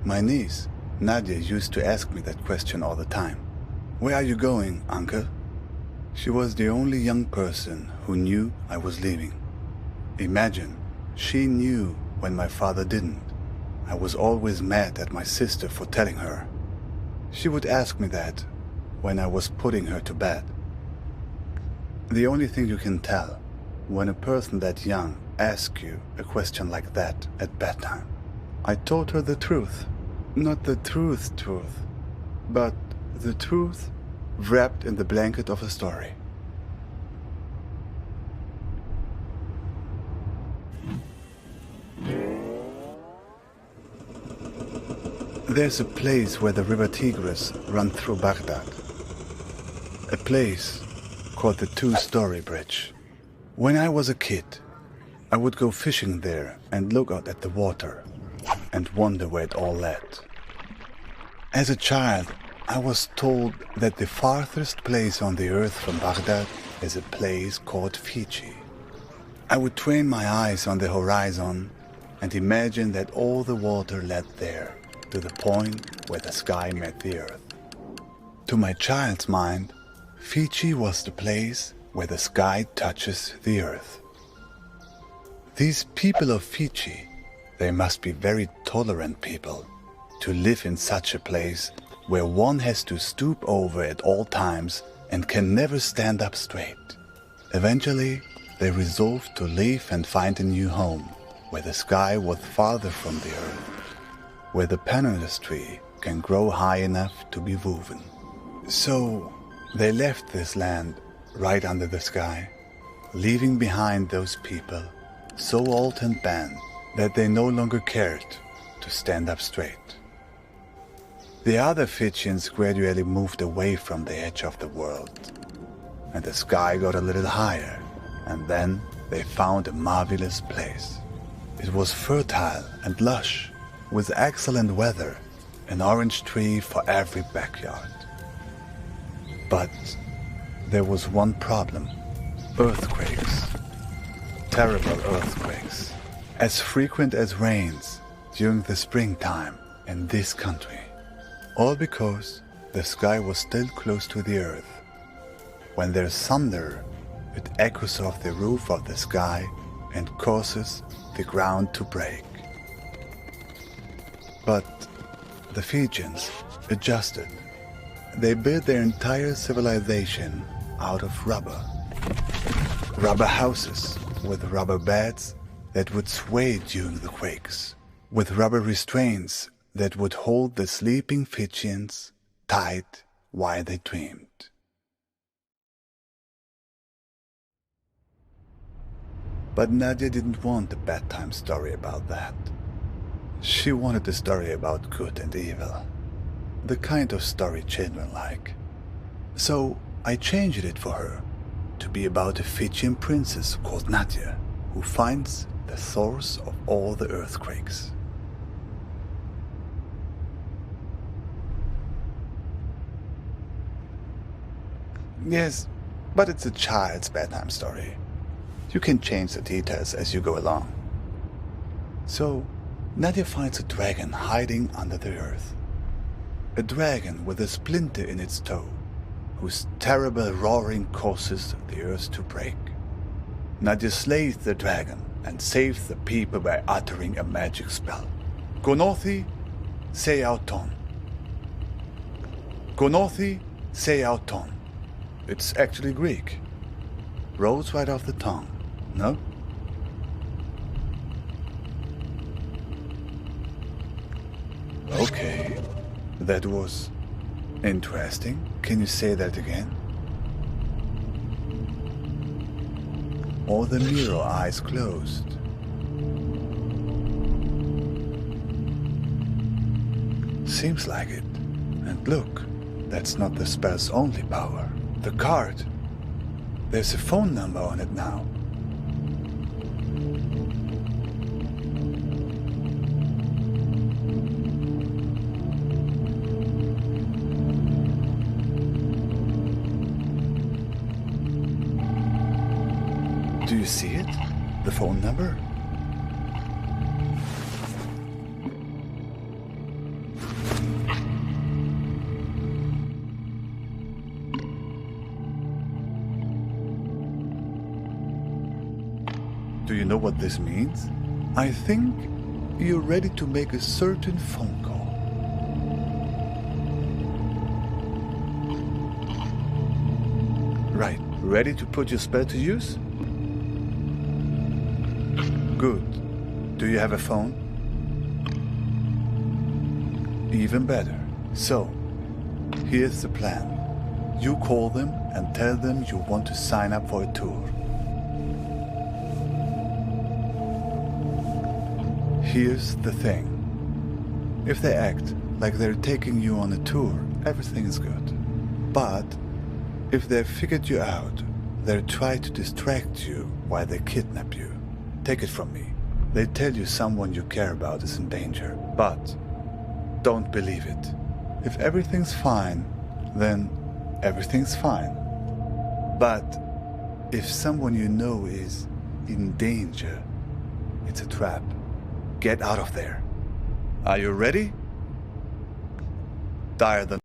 My niece, Nadia, used to ask me that question all the time. Where are you going, uncle? She was the only young person who knew I was leaving. Imagine, she knew when my father didn't. I was always mad at my sister for telling her. She would ask me that when I was putting her to bed. The only thing you can tell when a person that young asks you a question like that at bedtime. I told her the truth. Not the truth, but the truth wrapped in the blanket of a story. There's a place where the river Tigris runs through Baghdad. A place called the Two-Story Bridge. When I was a kid, I would go fishing there and look out at the water and wonder where it all led. As a child, I was told that the farthest place on the earth from Baghdad is a place called Fiji. I would train my eyes on the horizon and imagine that all the water led there, to the point where the sky met the earth. To my child's mind, Fiji was the place where the sky touches the earth. These people of Fiji, they must be very tolerant people to live in such a place where one has to stoop over at all times and can never stand up straight. Eventually, they resolved to leave and find a new home, where the sky was farther from the earth, where the pandanus tree can grow high enough to be woven. So, they left this land right under the sky, leaving behind those people so old and bent that they no longer cared to stand up straight. The other Fijians gradually moved away from the edge of the world, and the sky got a little higher, and then they found a marvelous place. It was fertile and lush, with excellent weather, an orange tree for every backyard. But there was one problem: earthquakes. Terrible earthquakes, as frequent as rains during the springtime in this country. All because the sky was still close to the earth. When there's thunder, it echoes off the roof of the sky and causes the ground to break. But the Fijians adjusted. They built their entire civilization out of rubber. Rubber houses with rubber beds that would sway during the quakes, with rubber restraints that would hold the sleeping Fijians tight while they dreamed. But Nadia didn't want a bedtime story about that. She wanted a story about good and evil, the kind of story children like. So I changed it for her to be about a Fijian princess called Nadia, who finds the source of all the earthquakes. Yes, but it's a child's bedtime story. You can change the details as you go along. So, Nadia finds a dragon hiding under the earth. A dragon with a splinter in its toe, whose terrible roaring causes the earth to break. Nadia slays the dragon and saves the people by uttering a magic spell. Gonothi se auton. Gonothi se auton. It's actually Greek. Rolls right off the tongue, no? Okay, that was interesting. Can you say that again? Or the mirror eyes closed. Seems like it. And look, that's not the spell's only power. The card. There's a phone number on it now. Do you see it? The phone number? Do you know what this means? I think you're ready to make a certain phone call. Right, ready to put your spell to use? Good. Do you have a phone? Even better. So, here's the plan. You call them and tell them you want to sign up for a tour. Here's the thing. If they act like they're taking you on a tour, everything is good. But if they've figured you out, they'll try to distract you while they kidnap you. Take it from me. They tell you someone you care about is in danger, but don't believe it. If everything's fine, then everything's fine. But if someone you know is in danger, it's a trap. Get out of there. Are you ready? Dial the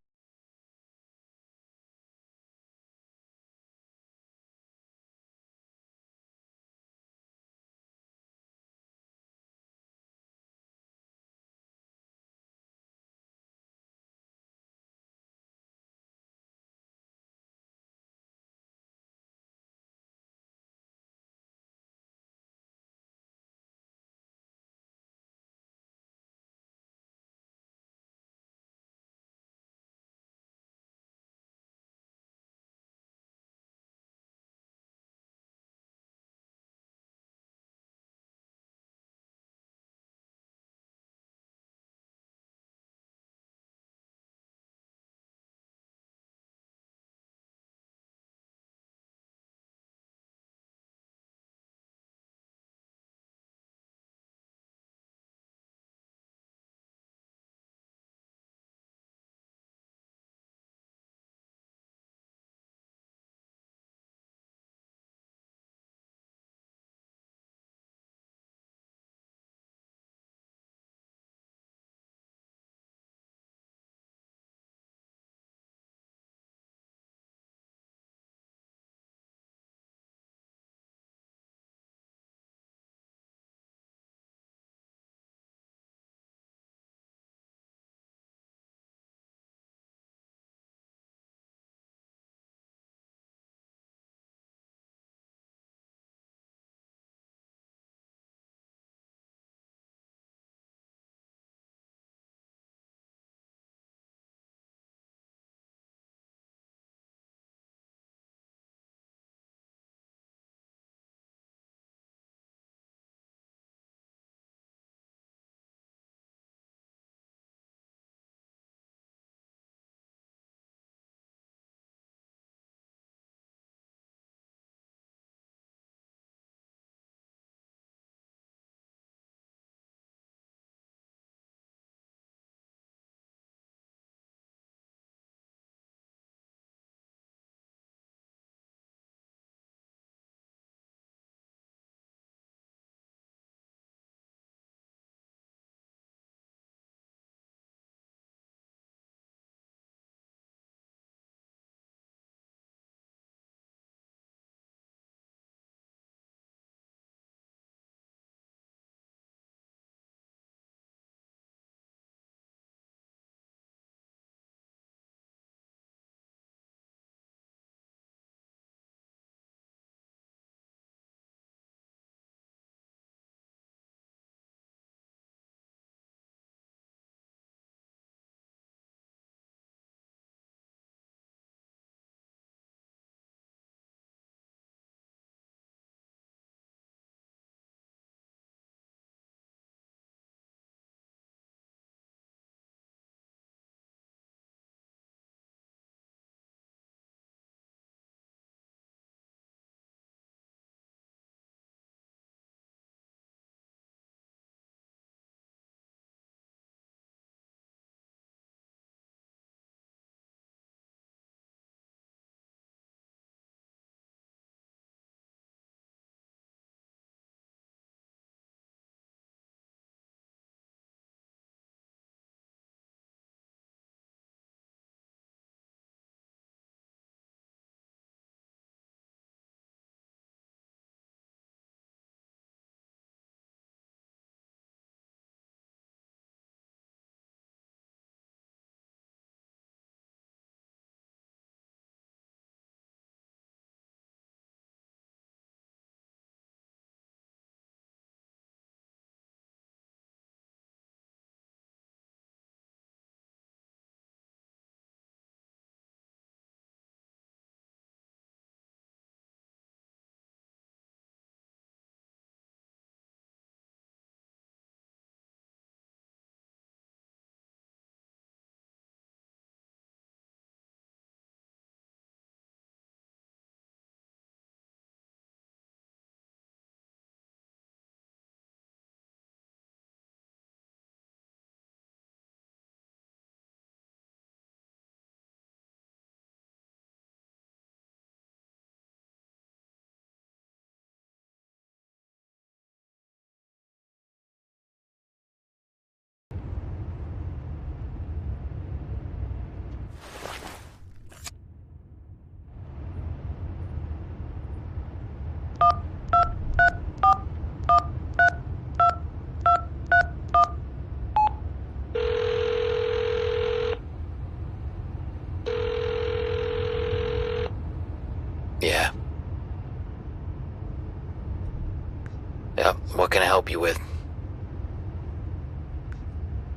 What can I help you with?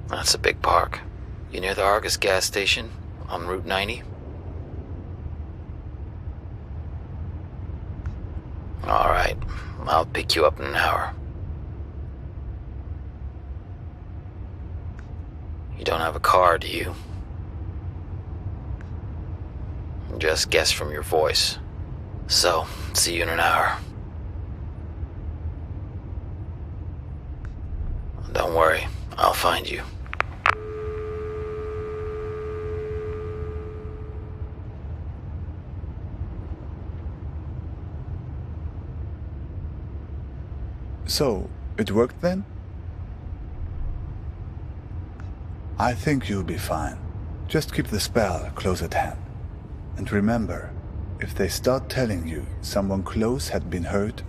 That's a big park. You near the Argus gas station on Route 90? Alright, I'll pick you up in an hour. You don't have a car, do you? Just guess from your voice. So, see you in an hour. Don't worry, I'll find you. So, it worked then? I think you'll be fine. Just keep the spell close at hand. And remember, if they start telling you someone close had been hurt,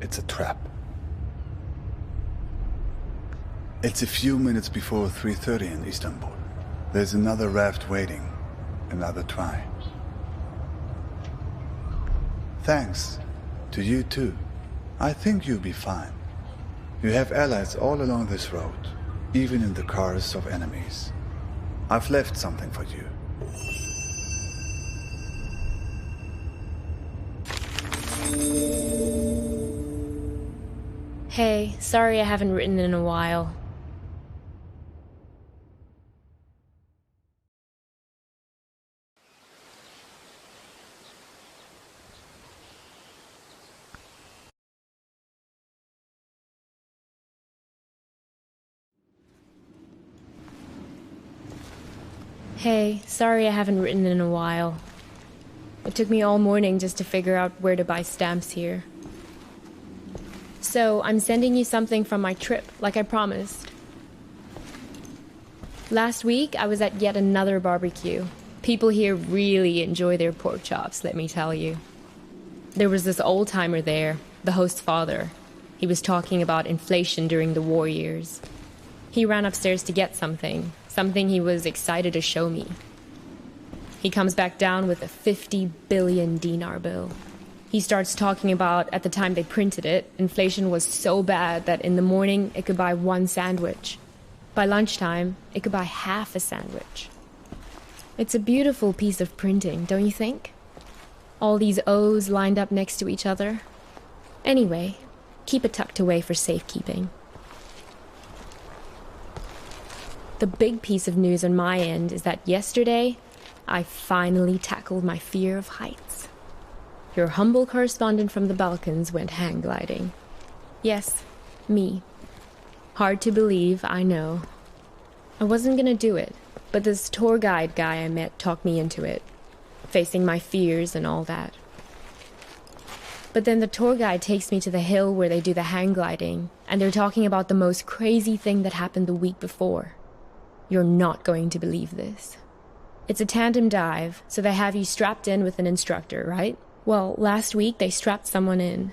it's a trap. It's a few minutes before 3:30 in Istanbul. There's another raft waiting. Another try. Thanks. To you too. I think you'll be fine. You have allies all along this road, even in the cars of enemies. I've left something for you. Hey, sorry I haven't written in a while. Hey, sorry I haven't written in a while. It took me all morning just to figure out where to buy stamps here. So, I'm sending you something from my trip, like I promised. Last week, I was at yet another barbecue. People here really enjoy their pork chops, let me tell you. There was this old-timer there, the host's father. He was talking about inflation during the war years. He ran upstairs to get something he was excited to show me. He comes back down with a 50 billion dinar bill. He starts talking about, at the time they printed it, inflation was so bad that in the morning it could buy one sandwich. By lunchtime, it could buy half a sandwich. It's a beautiful piece of printing, don't you think? All these O's lined up next to each other. Anyway, keep it tucked away for safekeeping. The big piece of news on my end is that yesterday, I finally tackled my fear of heights. Your humble correspondent from the Balkans went hang gliding. Yes, me. Hard to believe, I know. I wasn't gonna do it, but this tour guide guy I met talked me into it, facing my fears and all that. But then the tour guide takes me to the hill where they do the hang gliding, and they're talking about the most crazy thing that happened the week before. You're not going to believe this. It's a tandem dive, so they have you strapped in with an instructor, right? Well, last week they strapped someone in,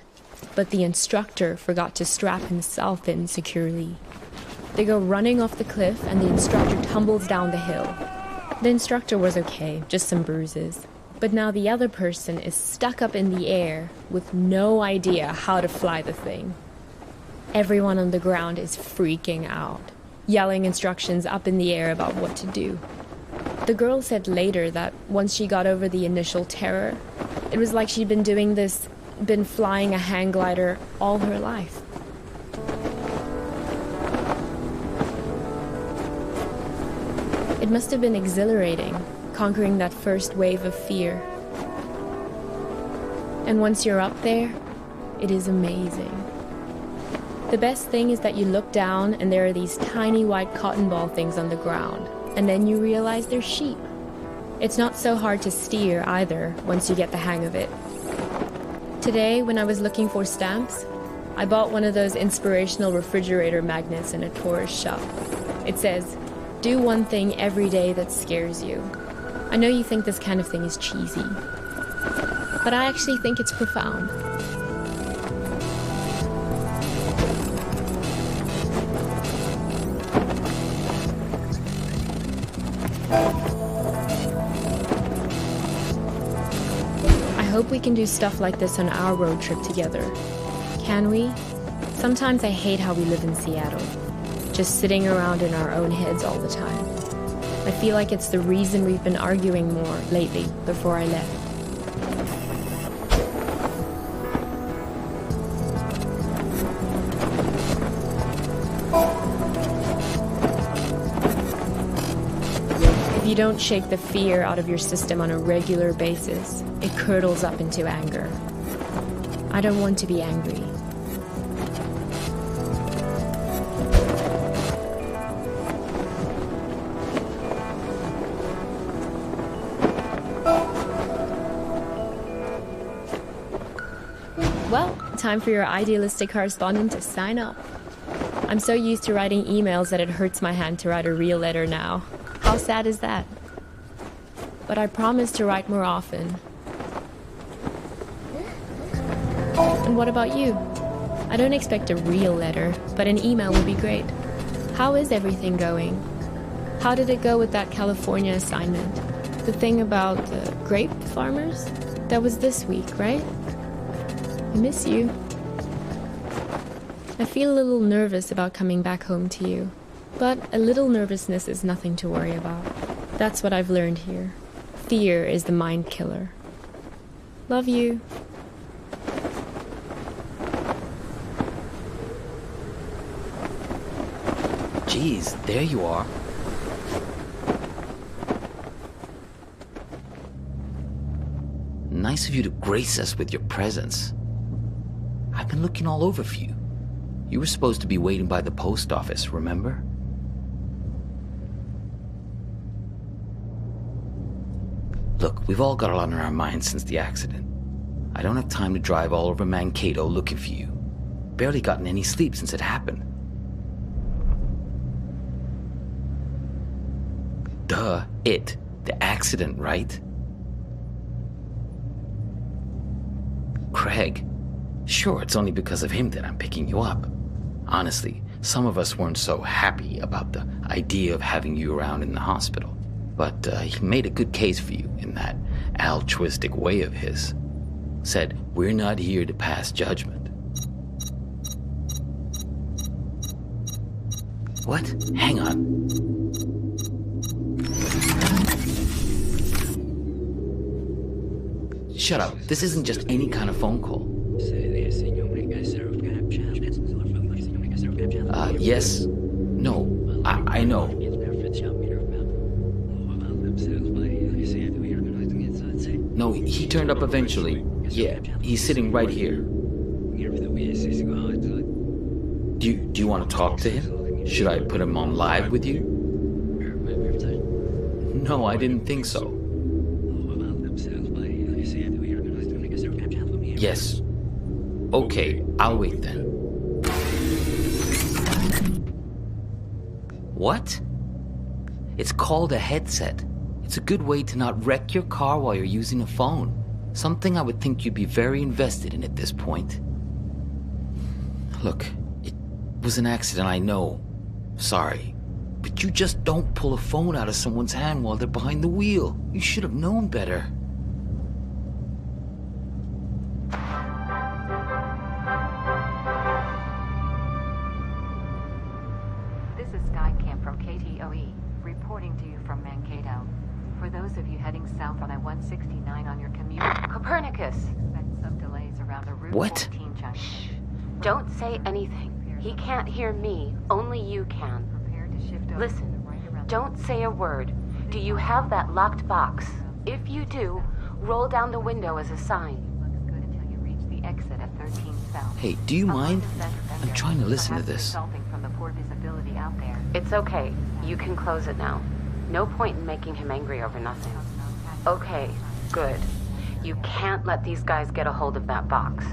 but the instructor forgot to strap himself in securely. They go running off the cliff and the instructor tumbles down the hill. The instructor was okay, just some bruises. But now the other person is stuck up in the air with no idea how to fly the thing. Everyone on the ground is freaking out, yelling instructions up in the air about what to do. The girl said later that once she got over the initial terror, it was like she'd been flying a hang glider all her life. It must have been exhilarating, conquering that first wave of fear. And once you're up there, it is amazing. The best thing is that you look down and there are these tiny white cotton ball things on the ground, and then you realize they're sheep. It's not so hard to steer either, once you get the hang of it. Today, when I was looking for stamps, I bought one of those inspirational refrigerator magnets in a tourist shop. It says, "Do one thing every day that scares you." I know you think this kind of thing is cheesy, but I actually think it's profound. I hope we can do stuff like this on our road trip together. Can we? Sometimes I hate how we live in Seattle, just sitting around in our own heads all the time. I feel like it's the reason we've been arguing more lately before I left. If you don't shake the fear out of your system on a regular basis, it curdles up into anger. I don't want to be angry. Well, time for your idealistic correspondent to sign up. I'm so used to writing emails that it hurts my hand to write a real letter now. How sad is that? But I promise to write more often. And what about you? I don't expect a real letter, but an email would be great. How is everything going? How did it go with that California assignment? The thing about the grape farmers? That was this week, right? I miss you. I feel a little nervous about coming back home to you, but a little nervousness is nothing to worry about. That's what I've learned here. Fear is the mind killer. Love you. Geez, there you are. Nice of you to grace us with your presence. I've been looking all over for you. You were supposed to be waiting by the post office, remember? Look, we've all got a lot on our minds since the accident. I don't have time to drive all over Mankato looking for you. Barely gotten any sleep since it happened. Duh, the accident, right? Craig. Sure, it's only because of him that I'm picking you up. Honestly, some of us weren't so happy about the idea of having you around in the hospital. But he made a good case for you in that altruistic way of his. Said, we're not here to pass judgment. What? Hang on. Shut up. This isn't just any kind of phone call. Yes. No. I know. No, he turned up eventually. Yeah, he's sitting right here. Do you want to talk to him? Should I put him on live with you? No, I didn't think so. Yes. Okay, I'll wait then. What? It's called a headset. It's a good way to not wreck your car while you're using a phone. Something I would think you'd be very invested in at this point. Look, it was an accident, I know. Sorry. But you just don't pull a phone out of someone's hand while they're behind the wheel. You should have known better. For those of you heading south on I-169 on your commute, Copernicus! Expect some delays around the Route 14 junction. Shh. Don't say anything. He can't hear me. Only you can. Listen, don't say a word. Do you have that locked box? If you do, roll down the window as a sign. Looks good until you reach the exit at 13 South. Hey, do you mind? I'm trying to listen to this. From the poor visibility out there. It's okay. You can close it now. No point in making him angry over nothing. Okay, good. You can't let these guys get a hold of that box.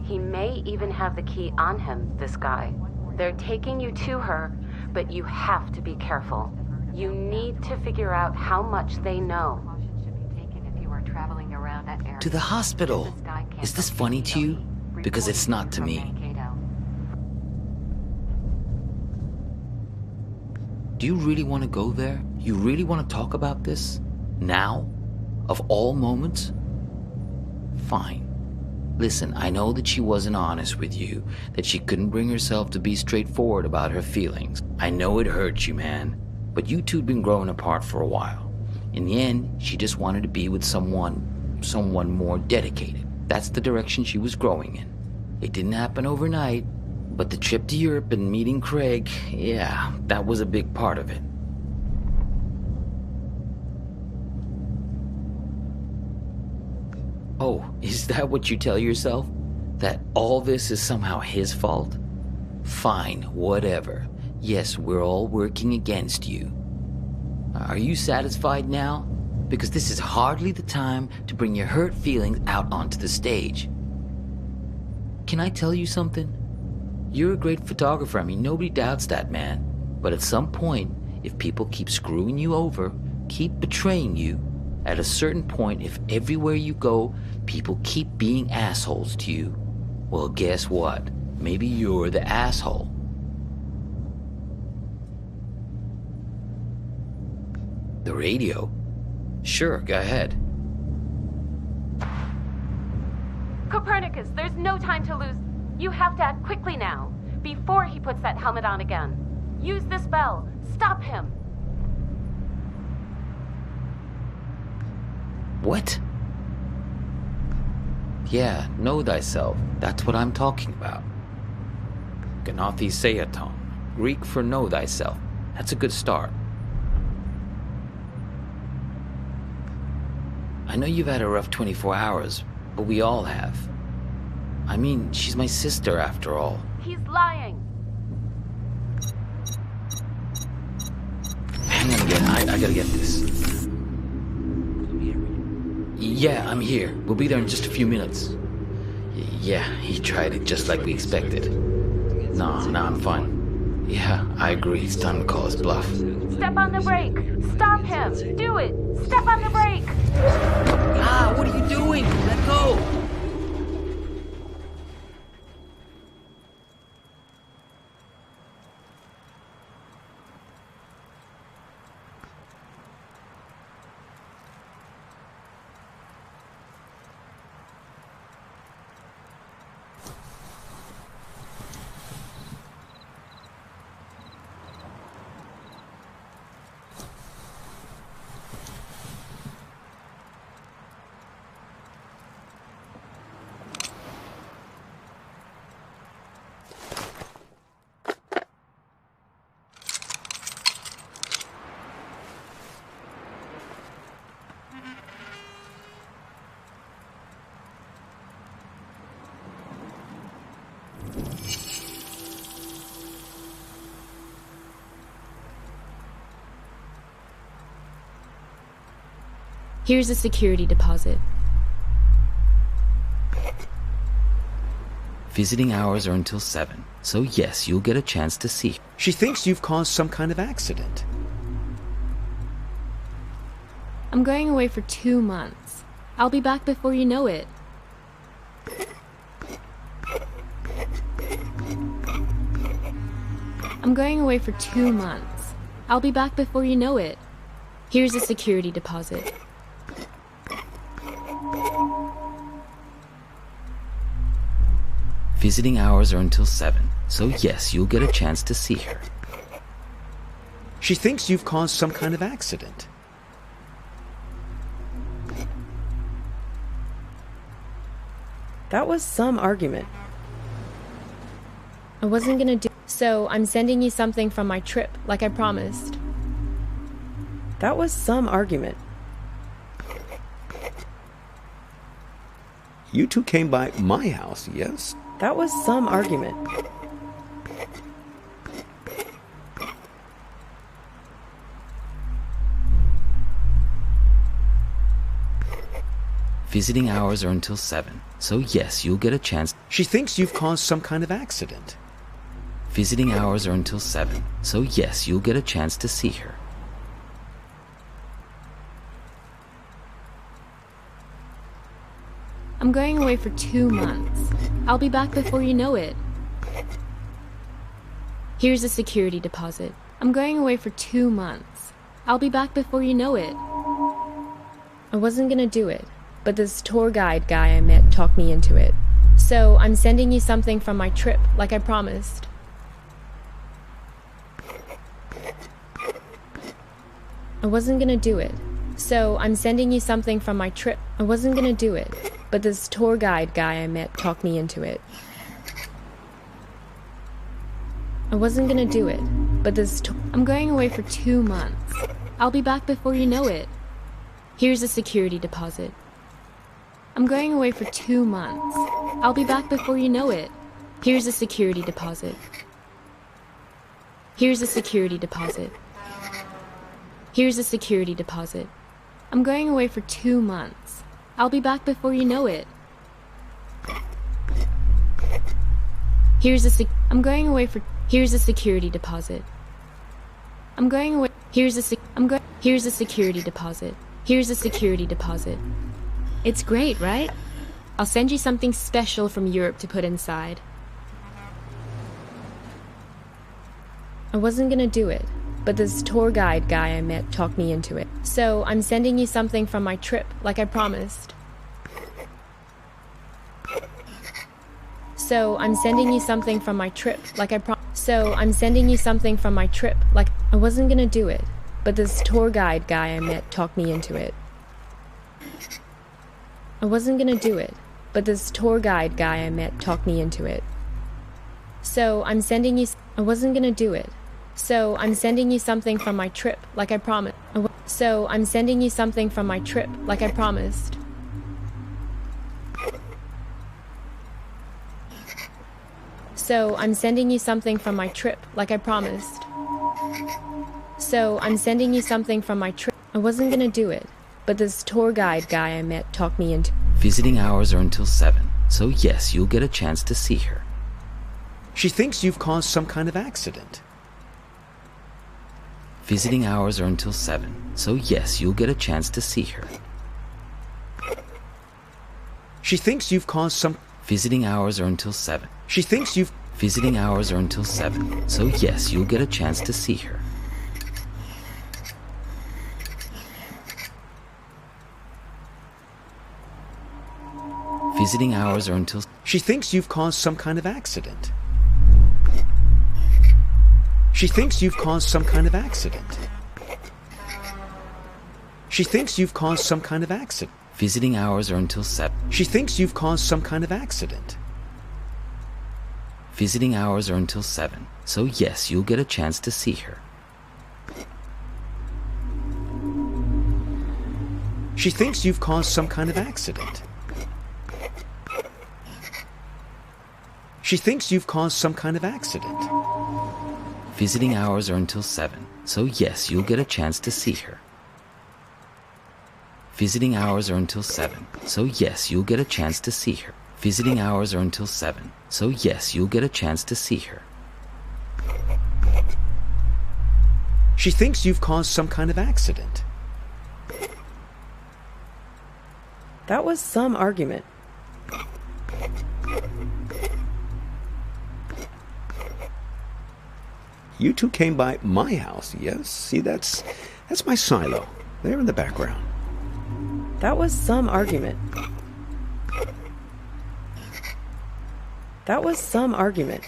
He may even have the key on him, this guy. They're taking you to her, but you have to be careful. You need to figure out how much they know. To the hospital. Is this funny to you? Because it's not to me. Do you really want to go there? You really want to talk about this? Now? Of all moments? Fine. Listen, I know that she wasn't honest with you, that she couldn't bring herself to be straightforward about her feelings. I know it hurts you, man, but you two'd been growing apart for a while. In the end, she just wanted to be with someone more dedicated. That's the direction she was growing in. It didn't happen overnight, but the trip to Europe and meeting Craig, yeah, that was a big part of it. Oh, is that what you tell yourself? That all this is somehow his fault? Fine, whatever. Yes, we're all working against you. Are you satisfied now? Because this is hardly the time to bring your hurt feelings out onto the stage. Can I tell you something? You're a great photographer, I mean, nobody doubts that, man. But at some point, if people keep screwing you over, keep betraying you, at a certain point, if everywhere you go, people keep being assholes to you, well, guess what? Maybe you're the asshole. The radio? Sure, go ahead. Copernicus, there's no time to lose. You have to act quickly now, before he puts that helmet on again. Use this bell. Stop him. What? Yeah, know thyself. That's what I'm talking about. Gnatheseaton, Greek for know thyself. That's a good start. I know you've had a rough 24 hours, but we all have. I mean, she's my sister after all. He's lying. Hang on again, I gotta get this. Yeah, I'm here. We'll be there in just a few minutes. Yeah, he tried it just like we expected. No, I'm fine. Yeah, I agree. It's time to call his bluff. Step on the brake. Stop him. Do it. Step on the brake. Ah, what are you doing? Let go. Here's a security deposit. Visiting hours are until 7, so yes, you'll get a chance to see her. She thinks you've caused some kind of accident. I'm going away for 2 months. I'll be back before you know it. I'm going away for 2 months. I'll be back before you know it. Here's a security deposit. Visiting hours are until 7, so yes, you'll get a chance to see her. She thinks you've caused some kind of accident. That was some argument. I wasn't gonna do so. I'm sending you something from my trip, like I promised. That was some argument. You two came by my house, yes? That was some argument. Visiting hours are until 7, so yes, you'll get a chance. She thinks you've caused some kind of accident. Visiting hours are until 7, so yes, you'll get a chance to see her. I'm going away for 2 months. I'll be back before you know it. Here's a security deposit. I'm going away for 2 months. I'll be back before you know it. I wasn't gonna do it, but this tour guide guy I met talked me into it. So I'm sending you something from my trip, like I promised. I wasn't gonna do it. So I'm sending you something from my trip. I wasn't gonna do it, but this tour guide guy I met talked me into it. I wasn't gonna do it, but this I'm going away for 2 months. I'll be back before you know it. Here's a security deposit. I'm going away for 2 months. I'll be back before you know it. Here's a security deposit. Here's a security deposit. Here's a security deposit. I'm going away for 2 months. I'll be back before you know it. Here's a Here's a security deposit. I'm going away. Here's a security deposit. Here's a security deposit. It's great, right? I'll send you something special from Europe to put inside. I wasn't gonna do it, but this tour guide guy I met talked me into it. So I'm sending you something from my trip, like I promised. So I'm sending you something from my trip, like I promised. So I'm sending you something from my trip, like I wasn't gonna do it, but this tour guide guy I met talked me into it. I wasn't gonna do it, but this tour guide guy I met talked me into it. So I'm sending you. I wasn't gonna do it. So I'm sending you something from my trip, like I promised. So I'm sending you something from my trip, like I promised. So I'm sending you something from my trip, like I promised. So I'm sending you something from my trip. I wasn't gonna do it, but this tour guide guy I met talked me into. Visiting hours are until 7, so yes, you'll get a chance to see her. She thinks you've caused some kind of accident. Visiting hours are until 7, so yes, you'll get a chance to see her. She thinks you've caused some. Visiting hours are until 7. She thinks you've. Visiting hours are until 7, so yes, you'll get a chance to see her. Visiting hours are until. She thinks you've caused some kind of accident. She thinks you've caused some kind of accident. She thinks you've caused some kind of accident. Visiting hours are until 7. She thinks you've caused some kind of accident. Visiting hours are until 7, so yes, you'll get a chance to see her. She thinks you've caused some kind of accident. She thinks you've caused some kind of accident. Visiting hours are until 7, so yes, you'll get a chance to see her. Visiting hours are until 7, so yes, you'll get a chance to see her. Visiting hours are until 7, so yes, you'll get a chance to see her. She thinks you've caused some kind of accident. That was some argument. You two came by my house, yes? See, that's my silo. There in the background. That was some argument. That was some argument.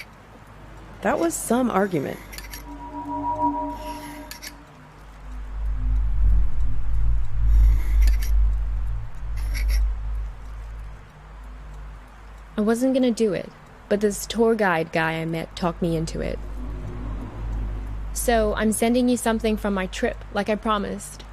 That was some argument. I wasn't gonna do it, but this tour guide guy I met talked me into it. So I'm sending you something from my trip, like I promised.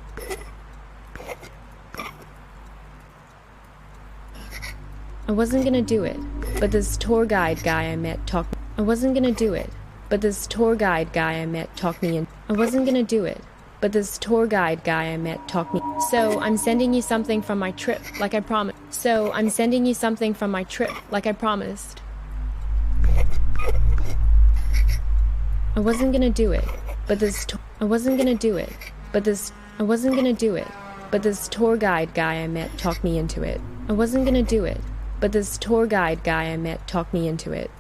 I wasn't gonna do it, but this tour guide guy I met talked. I wasn't gonna do it, but this tour guide guy I met talked me in. I wasn't gonna do it, but this tour guide guy I met talked me. So I'm sending you something from my trip, like I promised. So I'm sending you something from my trip, like I promised. I wasn't gonna do it, but this. I wasn't gonna do it, but this. I wasn't gonna do it, but this tour guide guy I met talked me into it. I wasn't gonna do it, but this tour guide guy I met talked me into it.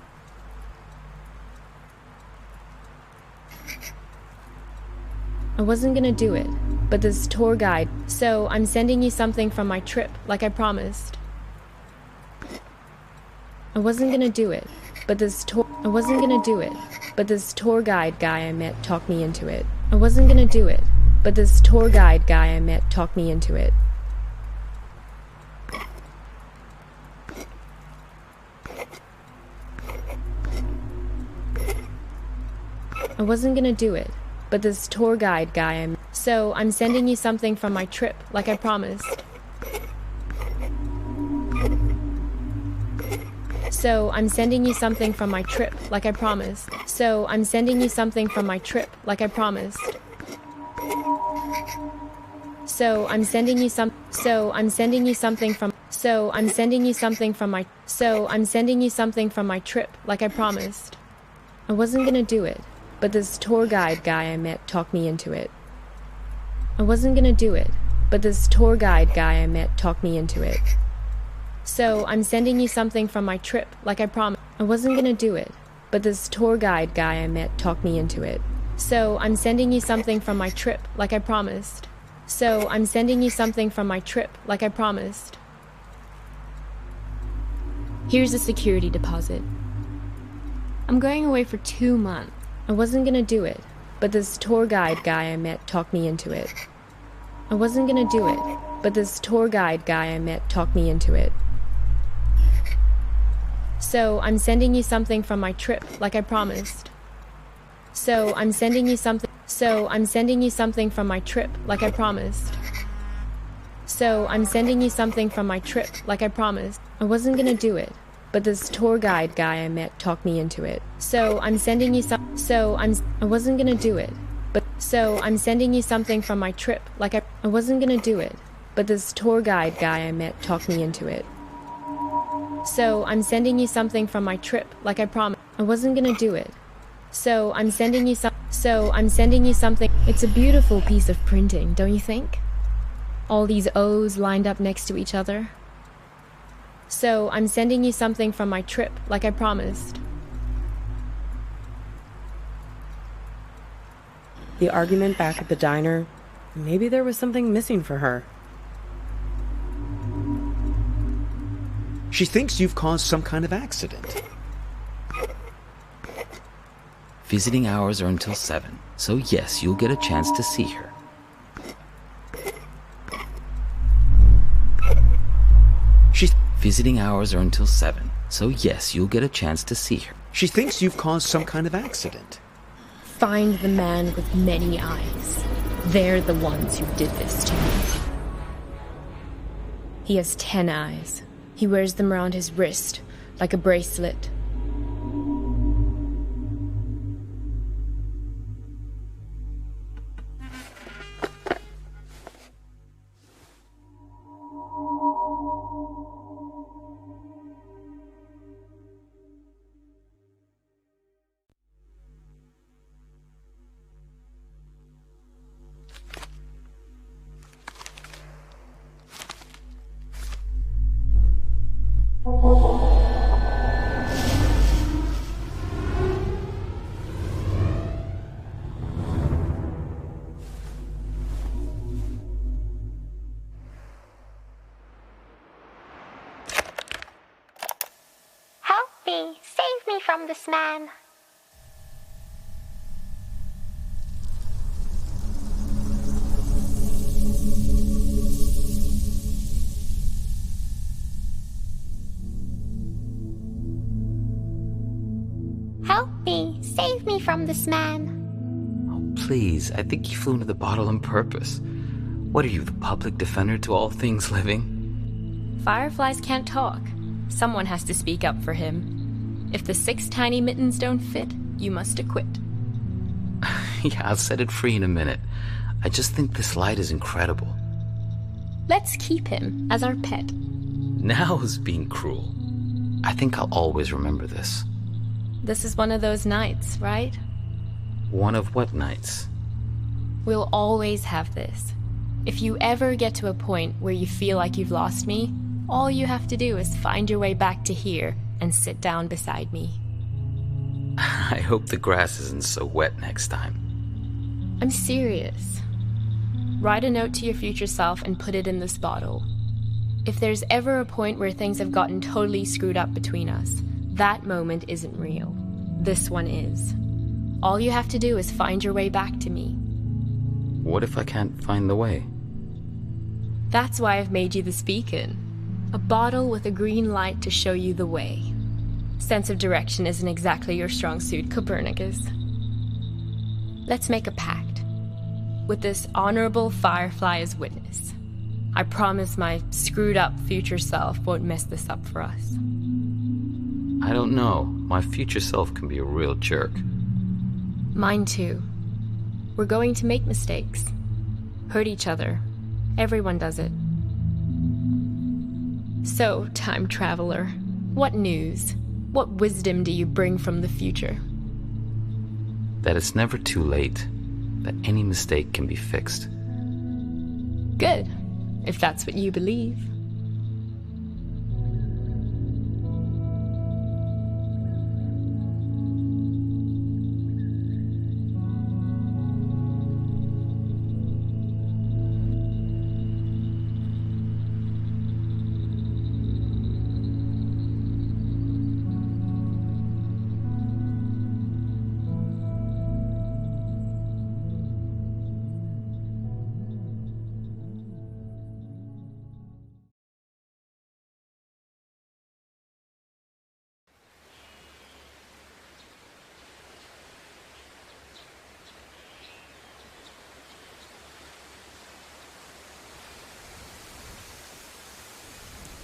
I wasn't gonna do it, but this tour guide. So I'm sending you something from my trip, like I promised. I wasn't gonna do it, but this tour guide guy I met talked me into it. I wasn't gonna do it, but this tour guide guy I met talked me into it. I wasn't gonna do it, but this tour guide guy I met. So I'm sending you something from my trip, like I promised. So I'm sending you something from my trip, like I promised. So I'm sending you something from my trip, like I promised. So I'm sending you something from my trip, like I promised. I wasn't gonna do it, but this tour guide guy I met talked me into it. I wasn't gonna do it, but this tour guide guy I met talked me into it. So I'm sending you something from my trip, like I promised. I wasn't gonna do it, but this tour guide guy I met talked me into it. So I'm sending you something from my trip, like I promised. So I'm sending you something from my trip, like I promised. Here's a security deposit. I'm going away for 2 months. I wasn't gonna do it, but this tour guide guy I met talked me into it. I wasn't gonna do it, but this tour guide guy I met talked me into it. So I'm sending you something from my trip, like I promised. So I'm sending you something from my trip, like I promised. So I'm sending you something from my trip, like I promised. I wasn't gonna do it, but this tour guide guy I met talked me into it. So I'm sending you I wasn't gonna do it, but so I'm sending you something from my trip, like I wasn't gonna do it, but this tour guide guy I met talked me into it. So I'm sending you something from my trip, like I promised. I wasn't gonna do it. So I'm sending you something. It's a beautiful piece of printing, don't you think? All these O's lined up next to each other. So I'm sending you something from my trip, like I promised. The argument back at the diner, maybe there was something missing for her. She thinks you've caused some kind of accident. Visiting hours are until 7, so yes, you'll get a chance to see her. Visiting hours are until 7, so yes, you'll get a chance to see her. She thinks you've caused some kind of accident. Find the man with many eyes. They're the ones who did this to me. He has 10 eyes. He wears them around his wrist, like a bracelet. Save me from this man. Help me. Save me from this man. Oh, please, I think you flew into the bottle on purpose. What are you, the public defender to all things living? Fireflies can't talk. Someone has to speak up for him. If the 6 tiny mittens don't fit, you must acquit. Yeah, I'll set it free in a minute. I just think this light is incredible. Let's keep him as our pet. Now is being cruel. I think I'll always remember this. This is one of those nights, right? One of what nights? We'll always have this. If you ever get to a point where you feel like you've lost me, all you have to do is find your way back to here and sit down beside me. I hope the grass isn't so wet next time. I'm serious. Write a note to your future self and put it in this bottle. If there's ever a point where things have gotten totally screwed up between us, that moment isn't real. This one is. All you have to do is find your way back to me. What if I can't find the way? That's why I've made you this beacon. A bottle with a green light to show you the way. Sense of direction isn't exactly your strong suit, Copernicus. Let's make a pact. With this honorable Firefly as witness. I promise my screwed up future self won't mess this up for us. I don't know. My future self can be a real jerk. Mine too. We're going to make mistakes. Hurt each other. Everyone does it. So, time traveler, what news? What wisdom do you bring from the future? That it's never too late. That any mistake can be fixed. Good, if that's what you believe.